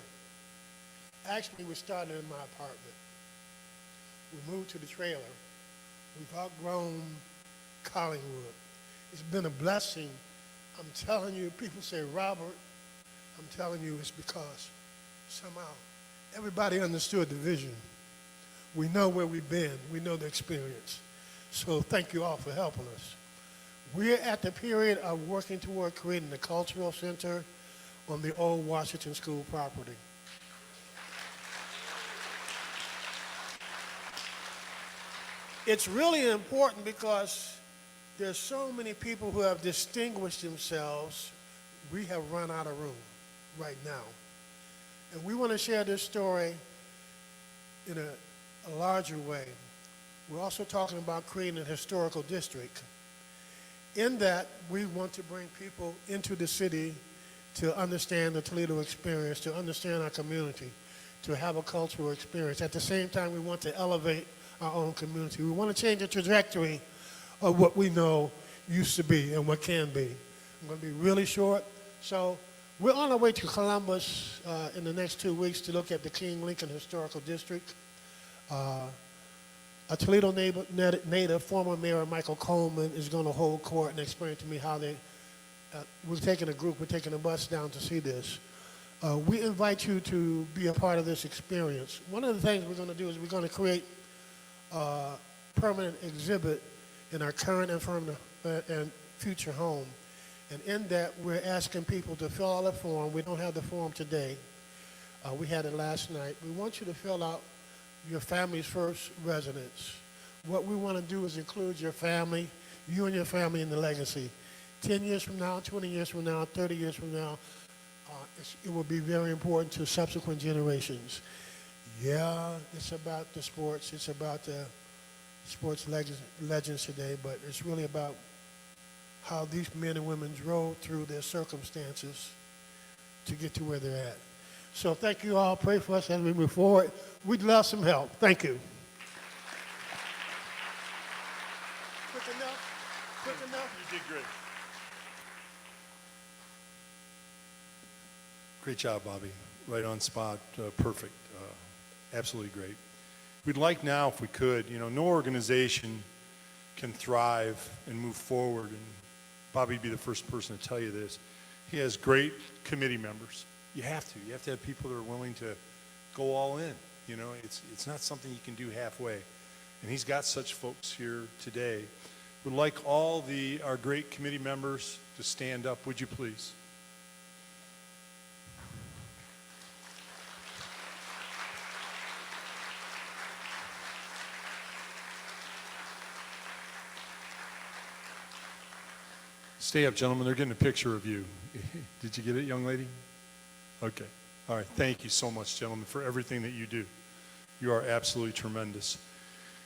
Actually, we started in my apartment. We moved to the trailer. We've outgrown Collingwood. It's been a blessing. I'm telling you, people say, Robert, I'm telling you it's because somehow everybody understood the vision. We know where we've been. We know the experience. So thank you all for helping us. We're at the period of working toward creating the cultural center on the old Washington School property. It's really important because there's so many people who have distinguished themselves. We have run out of room right now. And we want to share this story in a larger way. We're also talking about creating a historical district. In that, we want to bring people into the city to understand the Toledo experience, to understand our community, to have a cultural experience. At the same time, we want to elevate our own community. We want to change the trajectory of what we know used to be and what can be. I'm going to be really short. So we're on our way to Columbus in the next 2 weeks to look at the King Lincoln Historical District. A Toledo native, former Mayor Michael Coleman, is going to hold court and explain to me how we're taking a bus down to see this. We invite you to be a part of this experience. One of the things we're going to do is we're going to create a permanent exhibit in our current and future home. And in that, we're asking people to fill out a form. We don't have the form today. We had it last night. We want you to fill out your family's first residence. What we want to do is include your family, you and your family in the legacy. 10 years from now, 20 years from now, 30 years from now, it will be very important to subsequent generations. Yeah, it's about the sports. It's about the sports legends today, but it's really about how these men and women drove through their circumstances to get to where they're at. So thank you all. Pray for us as we move forward. We'd love some help. Thank you. Quick enough? Quick enough? You did great. Great job, Bobby. Right on spot. Perfect. Absolutely great. We'd like now, if we could, no organization can thrive and move forward, and Bobby'd be the first person to tell you this. He has great committee members. You have to have people that are willing to go all in. It's not something you can do halfway. And he's got such folks here today. Would like all our great committee members to stand up, would you please? Stay up, gentlemen. They're getting a picture of you. Did you get it, young lady? Okay. All right. Thank you so much, gentlemen, for everything that you do. You are absolutely tremendous.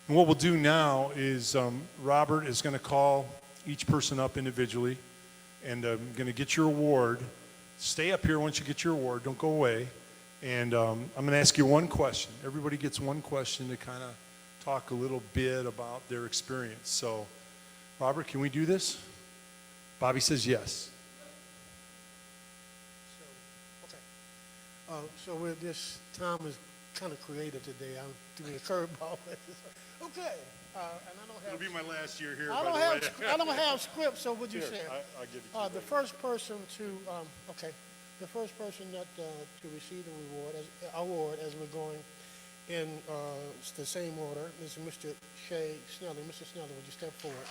And what we'll do now is Robert is going to call each person up individually, and I'm going to get your award. Stay up here once you get your award. Don't go away. And I'm going to ask you one question. Everybody gets one question to kind of talk a little bit about their experience. So, Robert, can we do this? Bobby says yes. So with this, Tom is kind of creative today. I'm doing a curveball. Okay, and I don't have. It'll be my last year here, I by don't the have. way. I don't have script. So what you Here, say? I'll give it to you. The first person to. Okay, the first person that to receive the award as we're going in the same order is Mr. Shay Snelling. Mr. Snelling, would you step forward?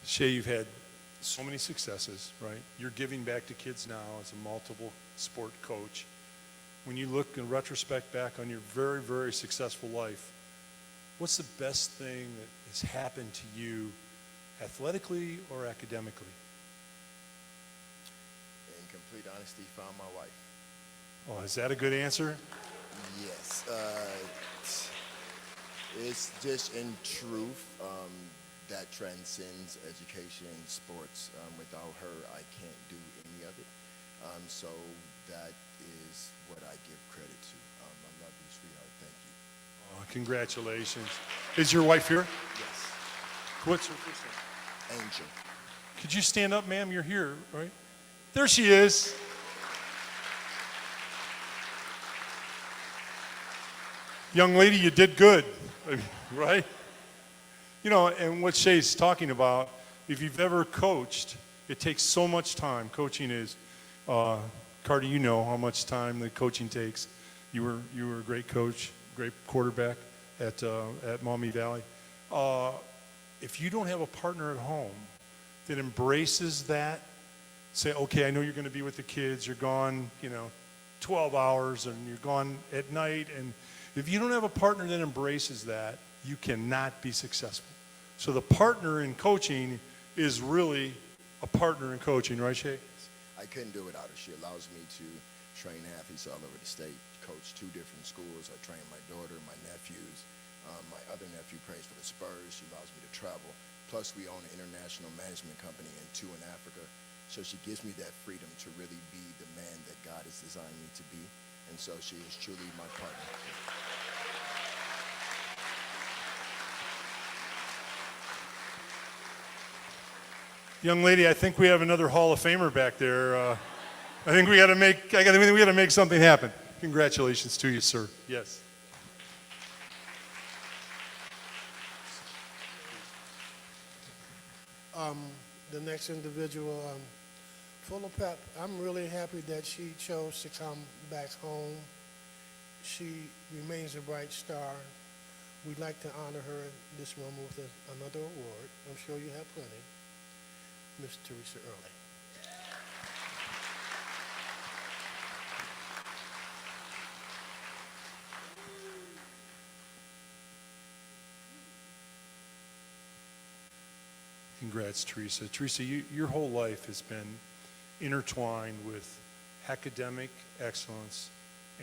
Shay, you've had so many successes, right? You're giving back to kids now as a multiple sport coach. When you look in retrospect back on your very, very successful life, what's the best thing that has happened to you athletically or academically? In complete honesty, found my wife. Oh, is that a good answer? Yes. It's just in truth that transcends education and sports. Without her, I can't do any of it. So that is what I give credit to. I love you, sweetheart. Thank you. Oh, congratulations. Is your wife here? Yes. What's her first name? Angel. Could you stand up, ma'am? You're here, right? There she is. Young lady, you did good, right? You know, and what Shay's talking about, if you've ever coached, it takes so much time. Coaching is, Carter, you know how much time the coaching takes. You were a great coach, great quarterback at Maumee Valley. If you don't have a partner at home that embraces that, say, okay, I know you're going to be with the kids, you're gone, 12 hours, and you're gone at night, and if you don't have a partner that embraces that, you cannot be successful. So the partner in coaching is really a partner in coaching, right, Shay? I couldn't do it without her. She allows me to train athletes all over the state, coach 2 different schools. I train my daughter, my nephews. My other nephew plays for the Spurs. She allows me to travel. Plus, we own an international management company and 2 in Africa. So she gives me that freedom to really be the man that God has designed me to be. And so she is truly my partner. Young lady, I think we have another Hall of Famer back there. I think we got to make something happen. Congratulations to you, sir. Yes. The next individual, full of pep. I'm really happy that she chose to come back home. She remains a bright star. We'd like to honor her this moment with another award. I'm sure you have plenty. Miss Teresa Early. Congrats, Teresa. Teresa, your whole life has been intertwined with academic excellence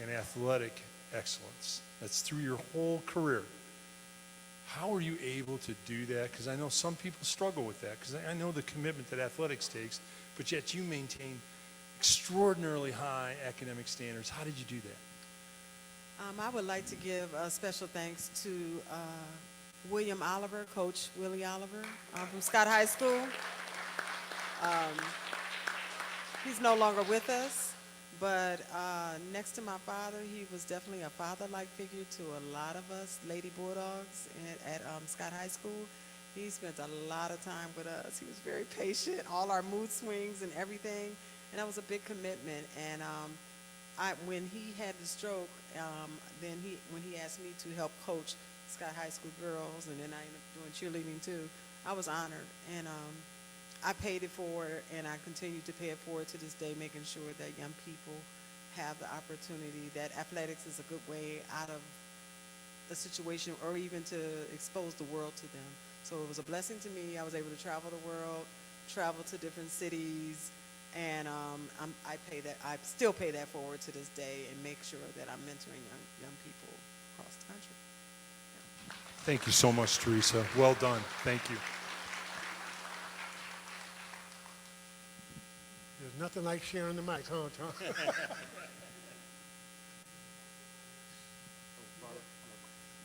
and athletic excellence. That's through your whole career. How are you able to do that? Because I know some people struggle with that, because I know the commitment that athletics takes, but yet you maintain extraordinarily high academic standards. How did you do that? I would like to give a special thanks to William Oliver, Coach Willie Oliver from Scott High School. He's no longer with us, But next to my father, he was definitely a father-like figure to a lot of us Lady Bulldogs at Scott High School. He spent a lot of time with us. He was very patient, all our mood swings and everything, and that was a big commitment. And when he had the stroke, when he asked me to help coach Scott High School girls, and then I ended up doing cheerleading too, I was honored. And I paid it forward, and I continue to pay it forward to this day, making sure that young people have the opportunity, that athletics is a good way out of a situation, or even to expose the world to them. So it was a blessing to me. I was able to travel the world, travel to different cities, and I still pay that forward to this day, and make sure that I'm mentoring young people across the country. Thank you so much, Teresa. Well done. Thank you. There's nothing like sharing the mic, huh, Tom?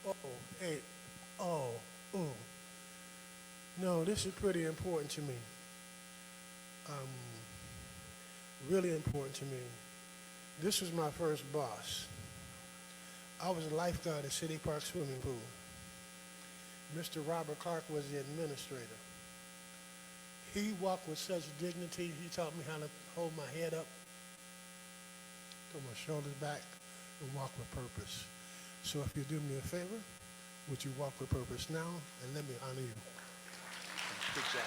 Oh, hey, oh. No, this is pretty important to me. Really important to me. This was my first boss. I was a lifeguard at City Park Swimming Pool. Mr. Robert Clark was the administrator. He walked with such dignity. He taught me how to hold my head up, put my shoulders back, and walk with purpose. So if you do me a favor, would you walk with purpose now, and let me honor you. Good job.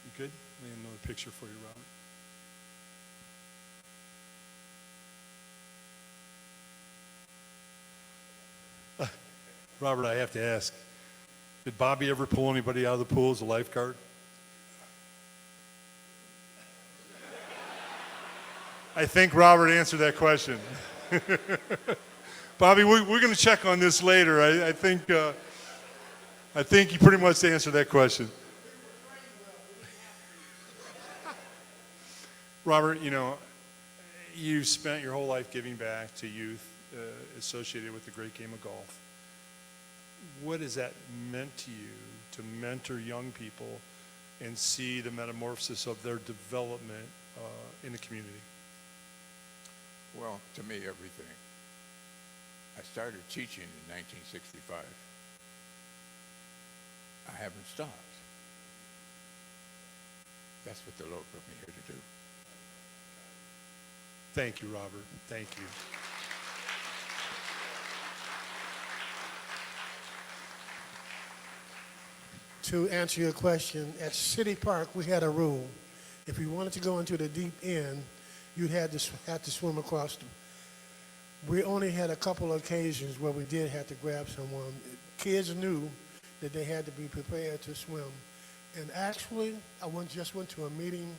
You good? We have another picture for you, Robert. Robert, I have to ask, did Bobby ever pull anybody out of the pool as a lifeguard? I think Robert answered that question. Bobby, we're going to check on this later. I think you pretty much answered that question. Robert, you spent your whole life giving back to youth associated with the great game of golf. What has that meant to you to mentor young people and see the metamorphosis of their development in the community? Well, to me, everything. I started teaching in 1965. I haven't stopped. That's what the Lord put me here to do. Thank you, Robert. Thank you. To answer your question, at City Park, we had a rule. If you wanted to go into the deep end, you'd have to swim across. We only had a couple of occasions where we did have to grab someone. Kids knew that they had to be prepared to swim. And actually, I just went to a meeting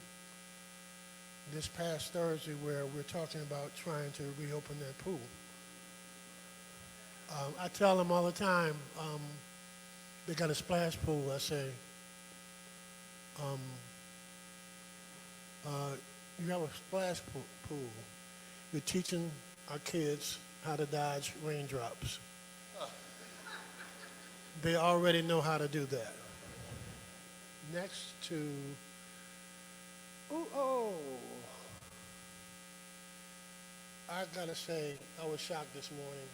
this past Thursday where we're talking about trying to reopen that pool. I tell them all the time, they got a splash pool. I say, you have a splash pool. You're teaching our kids how to dodge raindrops. They already know how to do that. Next to, I gotta say, I was shocked this morning.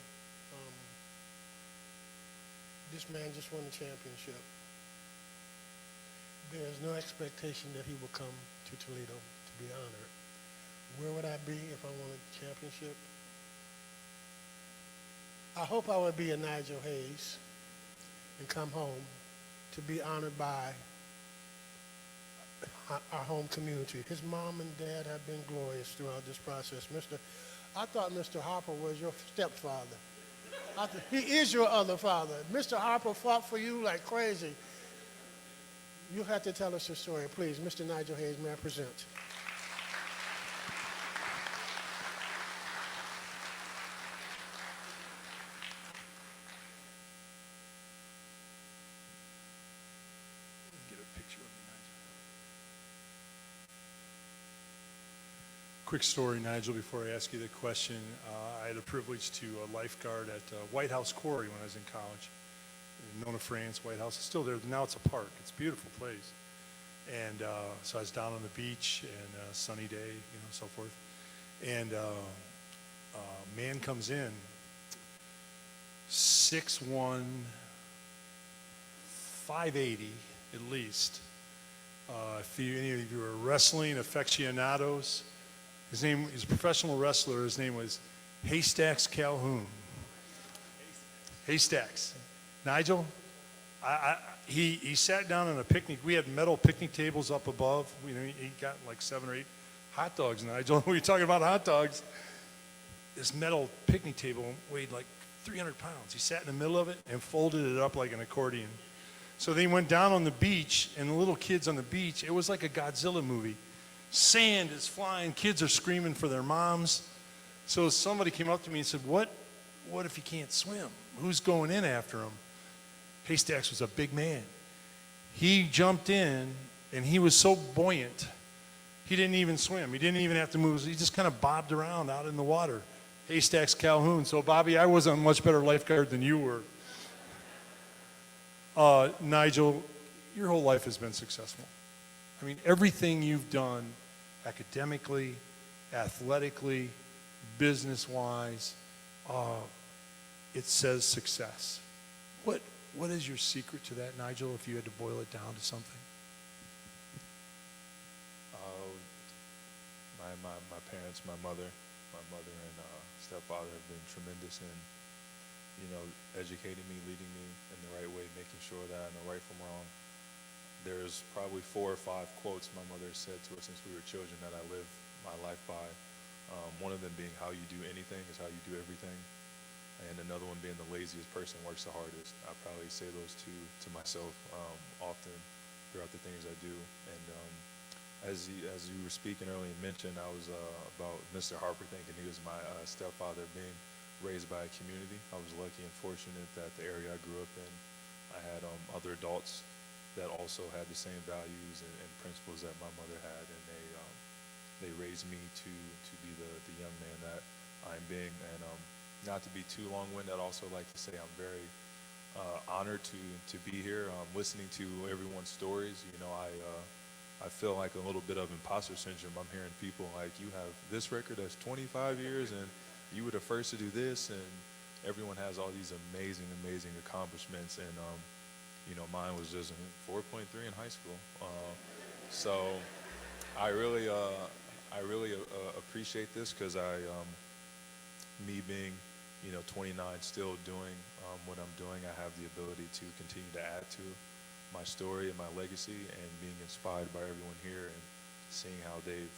This man just won the championship. There is no expectation that he will come to Toledo to be honored. Where would I be if I won a championship? I hope I would be a Nigel Hayes and come home to be honored by our home community. His mom and dad have been glorious throughout this process. I thought Mr. Harper was your stepfather. He is your other father. Mr. Harper fought for you like crazy. You have to tell us the story, please. Mr. Nigel Hayes, may I present? Quick story, Nigel, before I ask you the question. I had a privilege to lifeguard at White House Quarry when I was in college. Nona France, White House is still there. Now it's a park. It's a beautiful place. And so I was down on the beach and sunny day, so forth. And man comes in, 6'1", 580 at least. If any of you are wrestling aficionados, he's a professional wrestler. His name was Haystacks Calhoun. Haystacks. Nigel, he sat down on a picnic. We had metal picnic tables up above. He got like 7 or 8 hot dogs, Nigel. We were talking about hot dogs. This metal picnic table weighed like 300 pounds. He sat in the middle of it and folded it up like an accordion. So they went down on the beach, and the little kids on the beach, it was like a Godzilla movie. Sand is flying, kids are screaming for their moms. So somebody came up to me and said, what if he can't swim? Who's going in after him? Haystacks was a big man. He jumped in, and he was so buoyant, he didn't even swim. He didn't even have to move. He just kind of bobbed around out in the water. Haystacks Calhoun. So, Bobby, I was a much better lifeguard than you were. Nigel, your whole life has been successful. I mean, everything you've done academically, athletically, business-wise, it says success. What is your secret to that, Nigel, if you had to boil it down to something? My parents, my mother and stepfather have been tremendous in, educating me, leading me in the right way, making sure that I know right from wrong. There's probably 4 or 5 quotes my mother has said to us since we were children that I live my life by. One of them being, how you do anything is how you do everything. And another one being, the laziest person works the hardest. I probably say those two to myself often throughout the things I do. And as you were speaking earlier and mentioned, I was about Mr. Harper thinking he was my stepfather, being raised by a community. I was lucky and fortunate that the area I grew up in, I had other adults that also had the same values and principles that my mother had, and they raised me to be the young man that I'm being. And not to be too long-winded, I'd also like to say I'm very honored to be here, listening to everyone's stories. I feel like a little bit of imposter syndrome. I'm hearing people like, you have this record that's 25 years, and you were the first to do this, and everyone has all these amazing accomplishments, and mine was just 4.3 in high school. So I really appreciate this, because me being 29, still doing what I'm doing, I have the ability to continue to add to my story and my legacy, and being inspired by everyone here and seeing how they've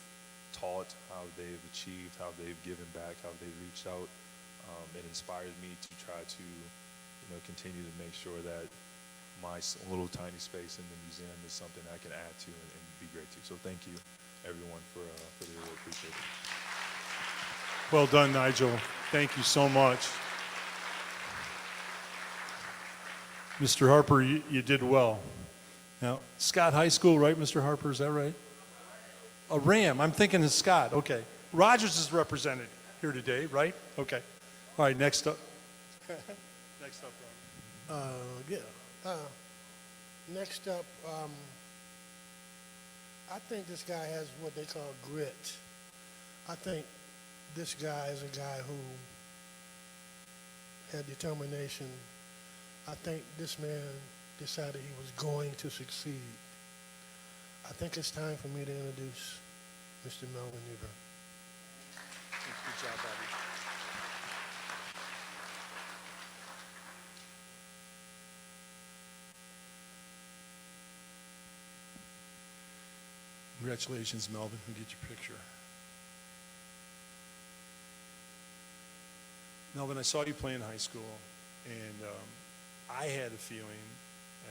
taught, how they've achieved, how they've given back, how they've reached out. It inspires me to try to continue to make sure that my little tiny space in the museum is something I can add to and be great to. So thank you, everyone, for the award. Appreciate it. Well done, Nigel. Thank you so much. Mr. Harper, you did well. Now, Scott High School, right, Mr. Harper? Is that right? A Ram. I'm thinking of Scott. Okay. Rogers is represented here today, right? Okay. All right, next up. Next up, Robert. Next up, I think this guy has what they call grit. I think this guy is a guy who had determination. I think this man decided he was going to succeed. I think it's time for me to introduce Mr. Melvin Newberg. Good job, Bobby. Congratulations, Melvin. We'll get your picture. Melvin, I saw you play in high school, and I had a feeling, I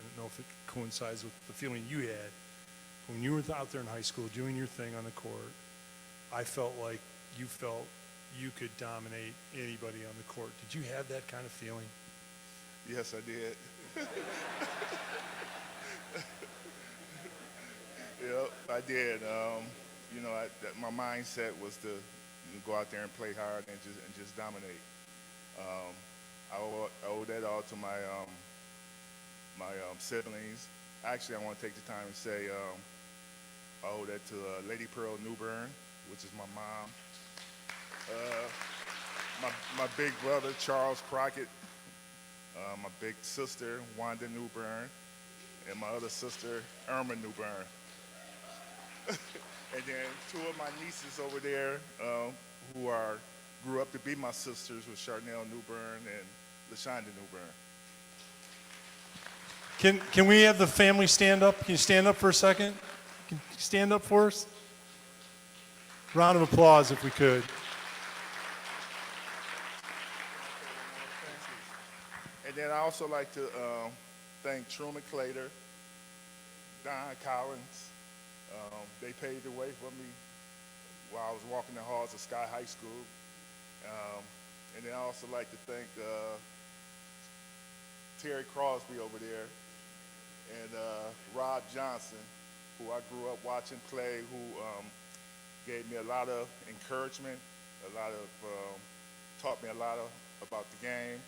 don't know if it coincides with the feeling you had, when you were out there in high school doing your thing on the court. I felt like you felt you could dominate anybody on the court. Did you have that kind of feeling? Yes, I did. Yep, I did. my mindset was to go out there and play hard and just dominate. I owe that all to my siblings. Actually, I want to take the time and say I owe that to Lady Pearl Newbern, which is my mom. My big brother Charles Crockett, my big sister Wanda Newbern, and my other sister Irma Newbern. And then two of my nieces over there who grew up to be my sisters with Charnel Newbern and LaShonda Newbern. Can we have the family stand up? Can you stand up for a second? Can you stand up for us? Round of applause if we could. And then I also like to thank Truman Clater, Don Collins. They paved the way for me while I was walking the halls of Sky High School. And then I also like to thank Terry Crosby over there and Rob Johnson, who I grew up watching play, who gave me a lot of encouragement, taught me a lot about the game,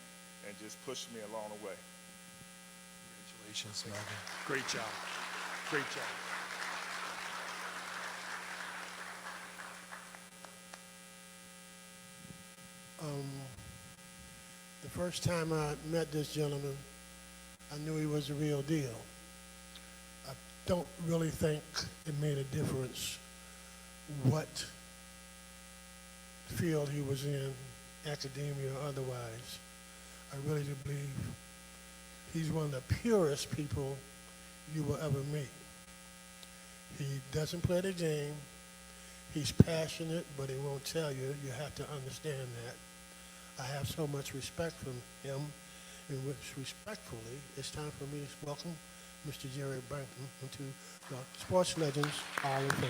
and just pushed me along the way. Congratulations, Melvin. Great job. Great job. The first time I met this gentleman, I knew he was the real deal. I don't really think it made a difference what field he was in, academia or otherwise. I really do believe he's one of the purest people you will ever meet. He doesn't play the game. He's passionate, but he won't tell you. You have to understand that. I have so much respect for him, in which respectfully, it's time for me to welcome Mr. Jerry Banton into the Sports Legends Hall of Fame.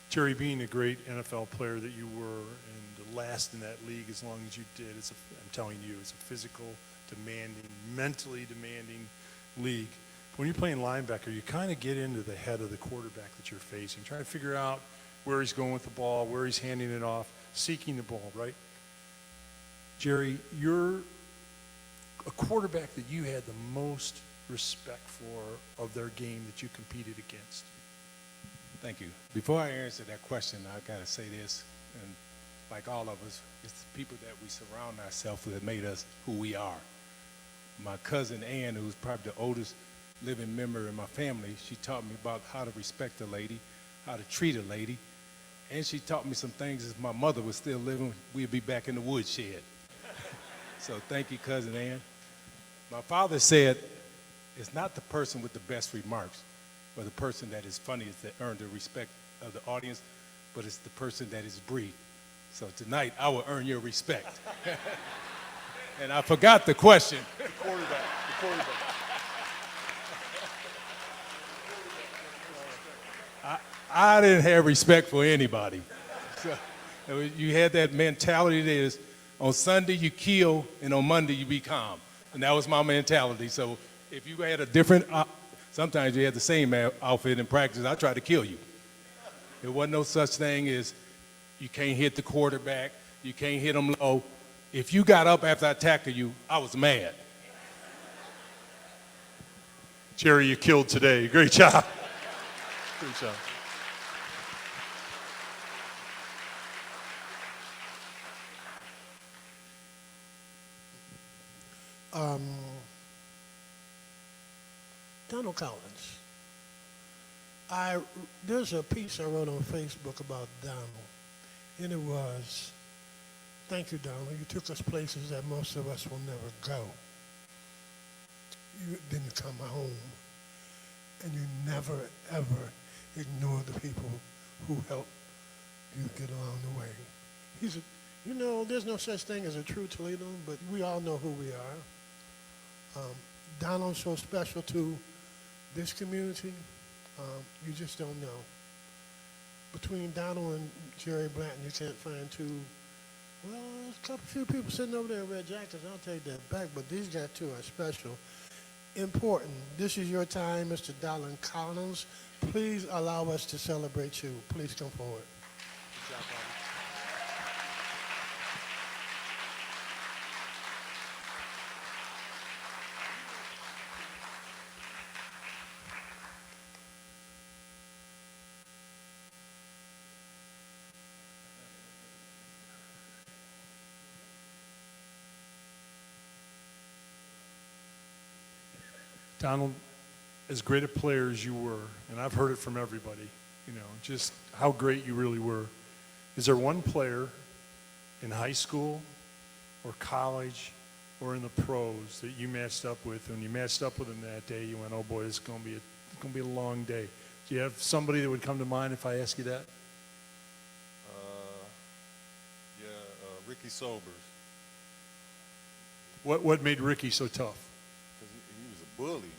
Jerry, being a great NFL player that you were and to last in that league as long as you did, I'm telling you, it's a physical, demanding, mentally demanding league. When you're playing linebacker, you kind of get into the head of the quarterback that you're facing, trying to figure out where he's going with the ball, where he's handing it off, seeking the ball, right? Jerry, you're a quarterback that you had the most respect for of their game that you competed against. Thank you. Before I answer that question, I got to say this, and like all of us, it's the people that we surround ourselves with that made us who we are. My cousin Ann, who's probably the oldest living member in my family, she taught me about how to respect a lady, how to treat a lady, and she taught me some things if my mother was still living, we'd be back in the woodshed. So thank you, Cousin Ann. My father said, it's not the person with the best remarks, or the person that is funniest that earned the respect of the audience, but it's the person that is brief. So tonight, I will earn your respect. And I forgot the question. The quarterback. I didn't have respect for anybody. So, you had that mentality that is, on Sunday you kill, and on Monday you be calm. And that was my mentality. So if you had a different, sometimes you had the same outfit in practice, I tried to kill you. There wasn't no such thing as you can't hit the quarterback, you can't hit him low. If you got up after I tackled you, I was mad. Jerry, you killed today. Great job. Great job. Donald Collins. There's a piece I wrote on Facebook about Donald, and it was, thank you, Donald. You took us places that most of us will never go. Then you come home, and you never, ever ignore the people who helped you get along the way. There's no such thing as a true Toledo, but we all know who we are. Donald's so special to this community, you just don't know. Between Donald and Jerry Blanton, you can't find two. Well, there's few people sitting over there in red jackets. I'll take that back. But these guys two are special. Important. This is your time, Mr. Donald Collins. Please allow us to celebrate you. Please come forward. Good job, Bobby. Donald, as great a player as you were, and I've heard it from everybody, just how great you really were. Is there one player in high school or college or in the pros that you matched up with? When you matched up with him that day, you went, "Oh boy, this is going to be a long day." Do you have somebody that would come to mind if I ask you that? Ricky Sobers, What made Ricky so tough? because he was a bully.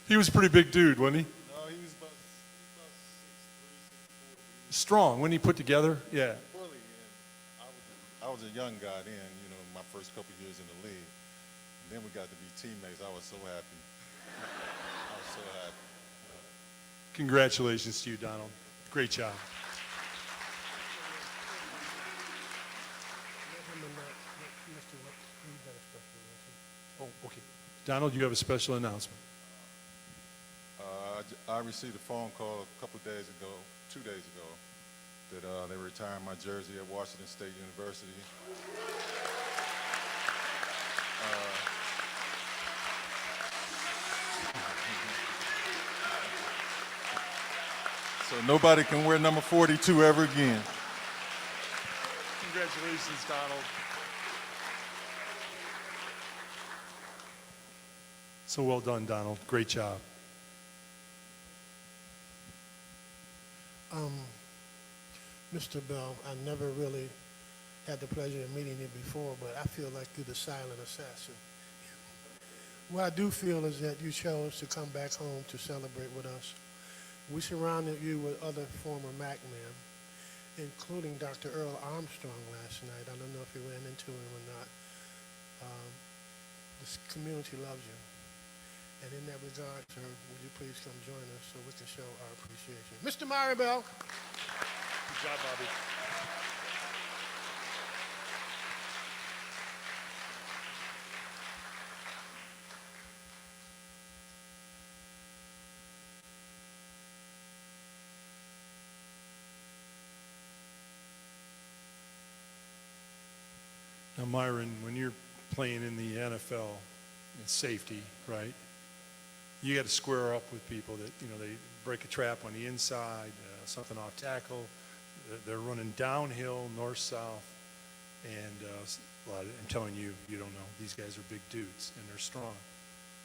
He was a pretty big dude, wasn't he? No, he was about 6'3", 6'4". Strong. When he put together, yeah. Bully, and I was a young guy then, my first couple years in the league. And then we got to be teammates. I was so happy. I was so happy. Congratulations to you, Donald. Great job. Oh, okay. Donald, you have a special announcement. I received a phone call a couple of days ago, 2 days ago, that they were retiring my jersey at Washington State University. So nobody can wear number 42 ever again. Congratulations, Donald. So well done, Donald. Great job. Mr. Bell, I never really had the pleasure of meeting you before, but I feel like you're the silent assassin. What I do feel is that you chose to come back home to celebrate with us. We surrounded you with other former MAC men, including Dr. Earl Armstrong last night. I don't know if you ran into him or not. This community loves you. And in that regard, sir, would you please come join us so we can show our appreciation. Mr. Maribel. Good job, Bobby. Now, Myron, when you're playing in the NFL, it's safety, right? You got to square up with people that, they break a trap on the inside, something off tackle. They're running downhill, north-south, and I'm telling you, you don't know. These guys are big dudes, and they're strong.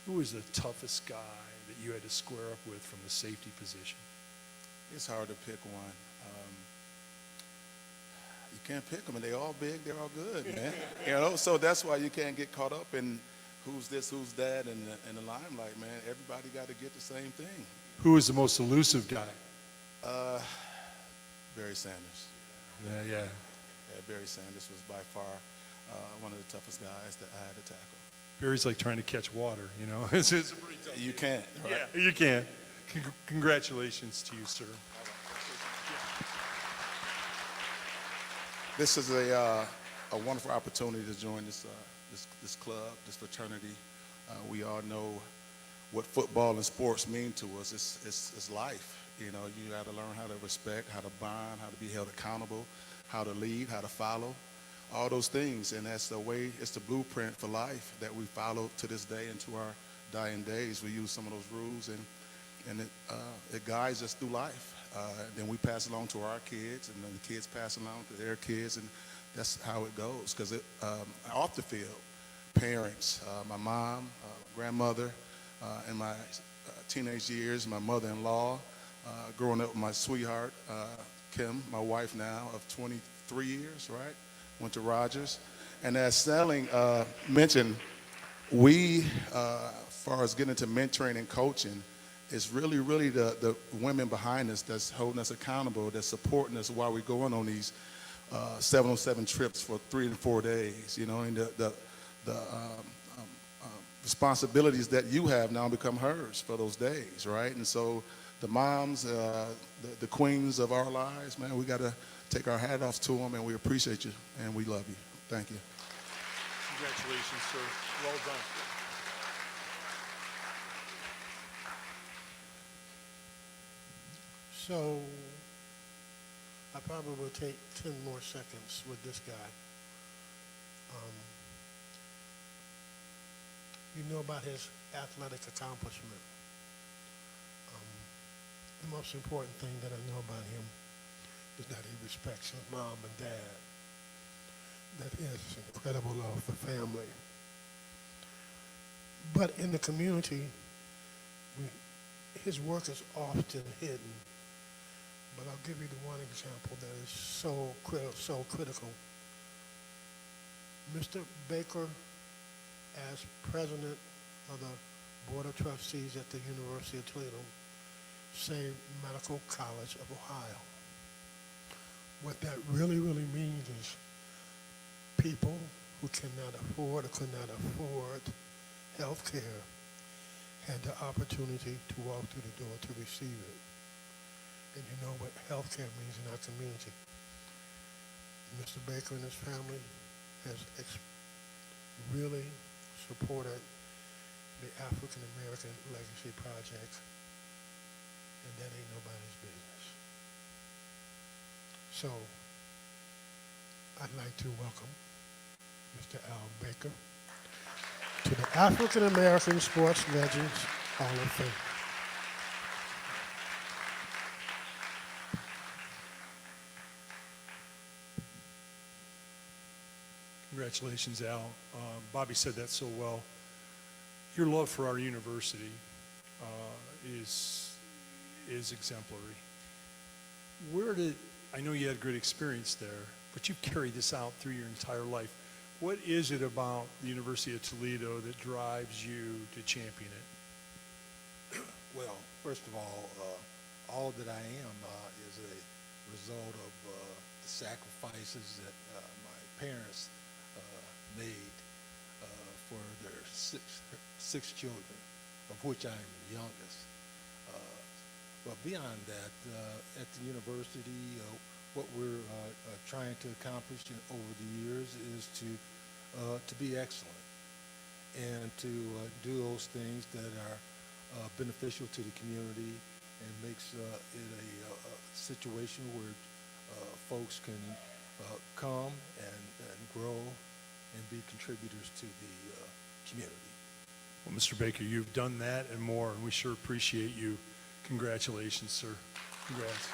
Who was the toughest guy that you had to square up with from the safety position? It's hard to pick one. You can't pick them, and they're all big, they're all good, man. So that's why you can't get caught up in who's this, who's that, and the limelight, man. Everybody got to get the same thing. Who was the most elusive guy? Barry Sanders. Yeah. Barry Sanders was by far one of the toughest guys that I had to tackle. Barry's like trying to catch water, It's a pretty tough You can't, right? Yeah, you can. Congratulations to you, sir. This is a wonderful opportunity to join this club, this fraternity. We all know what football and sports mean to us. It's life. You got to learn how to respect, how to bond, how to be held accountable, how to lead, how to follow, all those things. And that's the way, it's the blueprint for life that we follow to this day and to our dying days. We use some of those rules, and it guides us through life. Then we pass along to our kids, and then the kids pass along to their kids, and that's how it goes. Because off the field, parents, my mom, grandmother, in my teenage years, my mother-in-law, growing up with my sweetheart, Kim, my wife now of 23 years, right? Went to Rogers. And as Snelling mentioned, we, as far as getting into mentoring and coaching, it's really the women behind us that's holding us accountable, that's supporting us while we're going on these 707 trips for 3 and 4 days, you know, and the responsibilities that you have now become hers for those days, right? And so the moms, the queens of our lives, man, we got to take our hat off to them, and we appreciate you, and we love you. Thank you. Congratulations, sir. Well done. So I probably will take 10 more seconds with this guy. You know about his athletic accomplishment. The most important thing that I know about him is that he respects his mom and dad. That he has this incredible love for family. But in the community, his work is often hidden. But I'll give you the one example that is so critical. Mr. Baker, as president of the Board of Trustees at the University of Toledo, Save Medical College of Ohio. What that really means is people who cannot afford or could not afford health care had the opportunity to walk through the door to receive it. And you know what health care means in our community. Mr. Baker and his family has really supported the African American Legacy Project, and that ain't nobody's business. So, I'd like to welcome Mr. Al Baker to the African American Sports Legends Hall of Fame. Congratulations, Al. Bobby said that so well. Your love for our university is exemplary. I know you had a great experience there, but you've carried this out through your entire life. What is it about the University of Toledo that drives you to champion it? Well, first of all that I am is a result of the sacrifices that my parents made for their six children, of which I am the youngest. But beyond that, at the university, what we're trying to accomplish over the years is to be excellent and to do those things that are beneficial to the community and makes it a situation where folks can come and grow and be contributors to the community. Well, Mr. Baker, you've done that and more, and we sure appreciate you. Congratulations, sir. Congrats.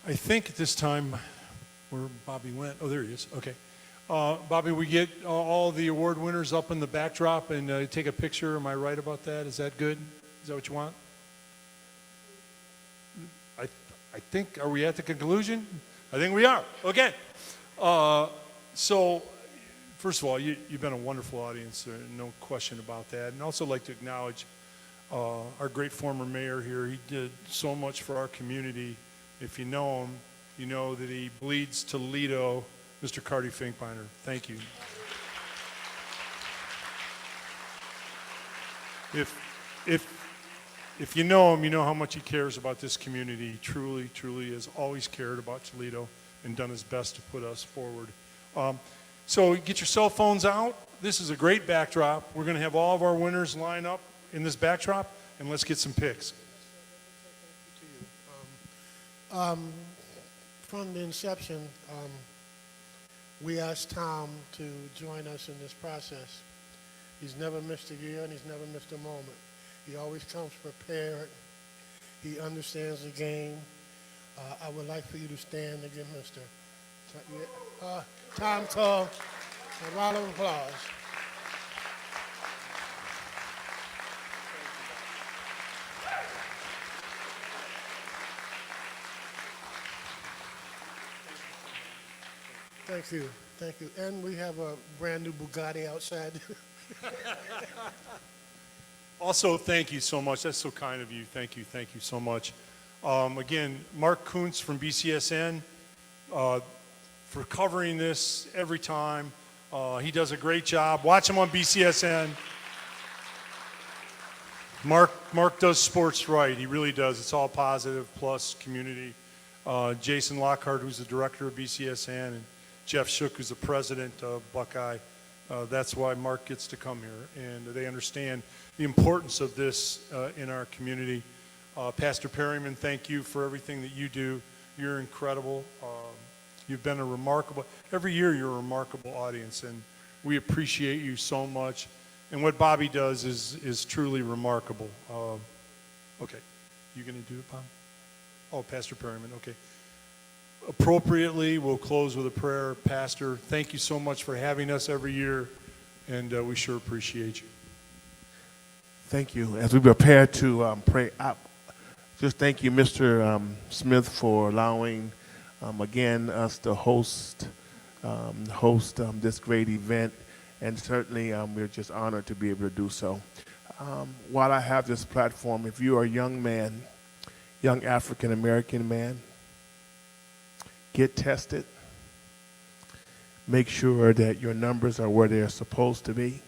I think at this time, where Bobby went, oh, there he is, okay. Bobby, we get all the award winners up in the backdrop and take a picture. Am I right about that? Is that good? Is that what you want? I think, are we at the conclusion? I think we are. Okay. So, first of all, you've been a wonderful audience, no question about that. And also like to acknowledge our great former mayor here. He did so much for our community. If you know him, you know that he bleeds Toledo. Mr. Carty Finkbeiner, thank you. If you know him, you know how much he cares about this community. Truly has always cared about Toledo and done his best to put us forward. So get your cell phones out. This is a great backdrop. We're going to have all of our winners line up in this backdrop, and let's get some pics. From the inception, we asked Tom to join us in this process. He's never missed a year and he's never missed a moment. He always comes prepared. He understands the game. I would like for you to stand and give Mr. Tom Cole a round of applause. Thank you, thank you. And we have a brand-new Bugatti outside. Also, thank you so much. That's so kind of you. Thank you so much. Again, Mark Kuntz from BCSN for covering this every time. He does a great job. Watch him on BCSN. Mark does sports right. He really does. It's all positive plus community. Jason Lockhart, who's the director of BCSN, and Jeff Shook, who's the president of Buckeye. That's why Mark gets to come here, and they understand the importance of this in our community. Pastor Perryman, thank you for everything that you do. You're incredible. You've been a remarkable, every year you're a remarkable audience, and we appreciate you so much. And what Bobby does is truly remarkable. Okay, you gonna do it, Bob? Oh, Pastor Perryman, okay. Appropriately, we'll close with a prayer. Pastor, thank you so much for having us every year, and we sure appreciate you. Thank you. As we prepare to pray, just thank you, Mr. Smith, for allowing, again, us to host this great event, and certainly we're just honored to be able to do so. While I have this platform, if you are a young man, young African-American man, get tested. Make sure that your numbers are where they're supposed to be.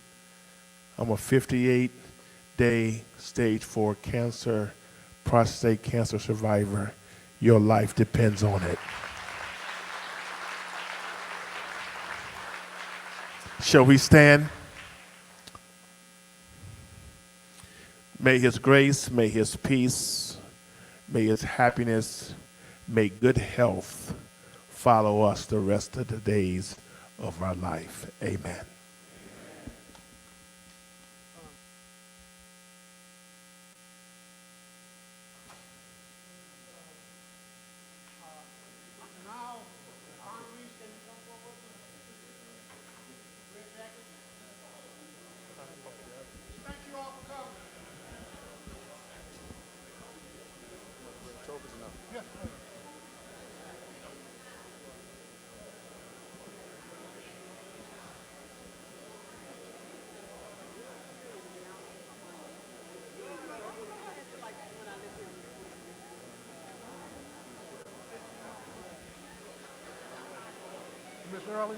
I'm a 58-day stage 4 cancer, prostate cancer survivor. Your life depends on it. Shall we stand? May his grace, may his peace, may his happiness, may good health follow us the rest of the days of our life. Amen. Mr. Early?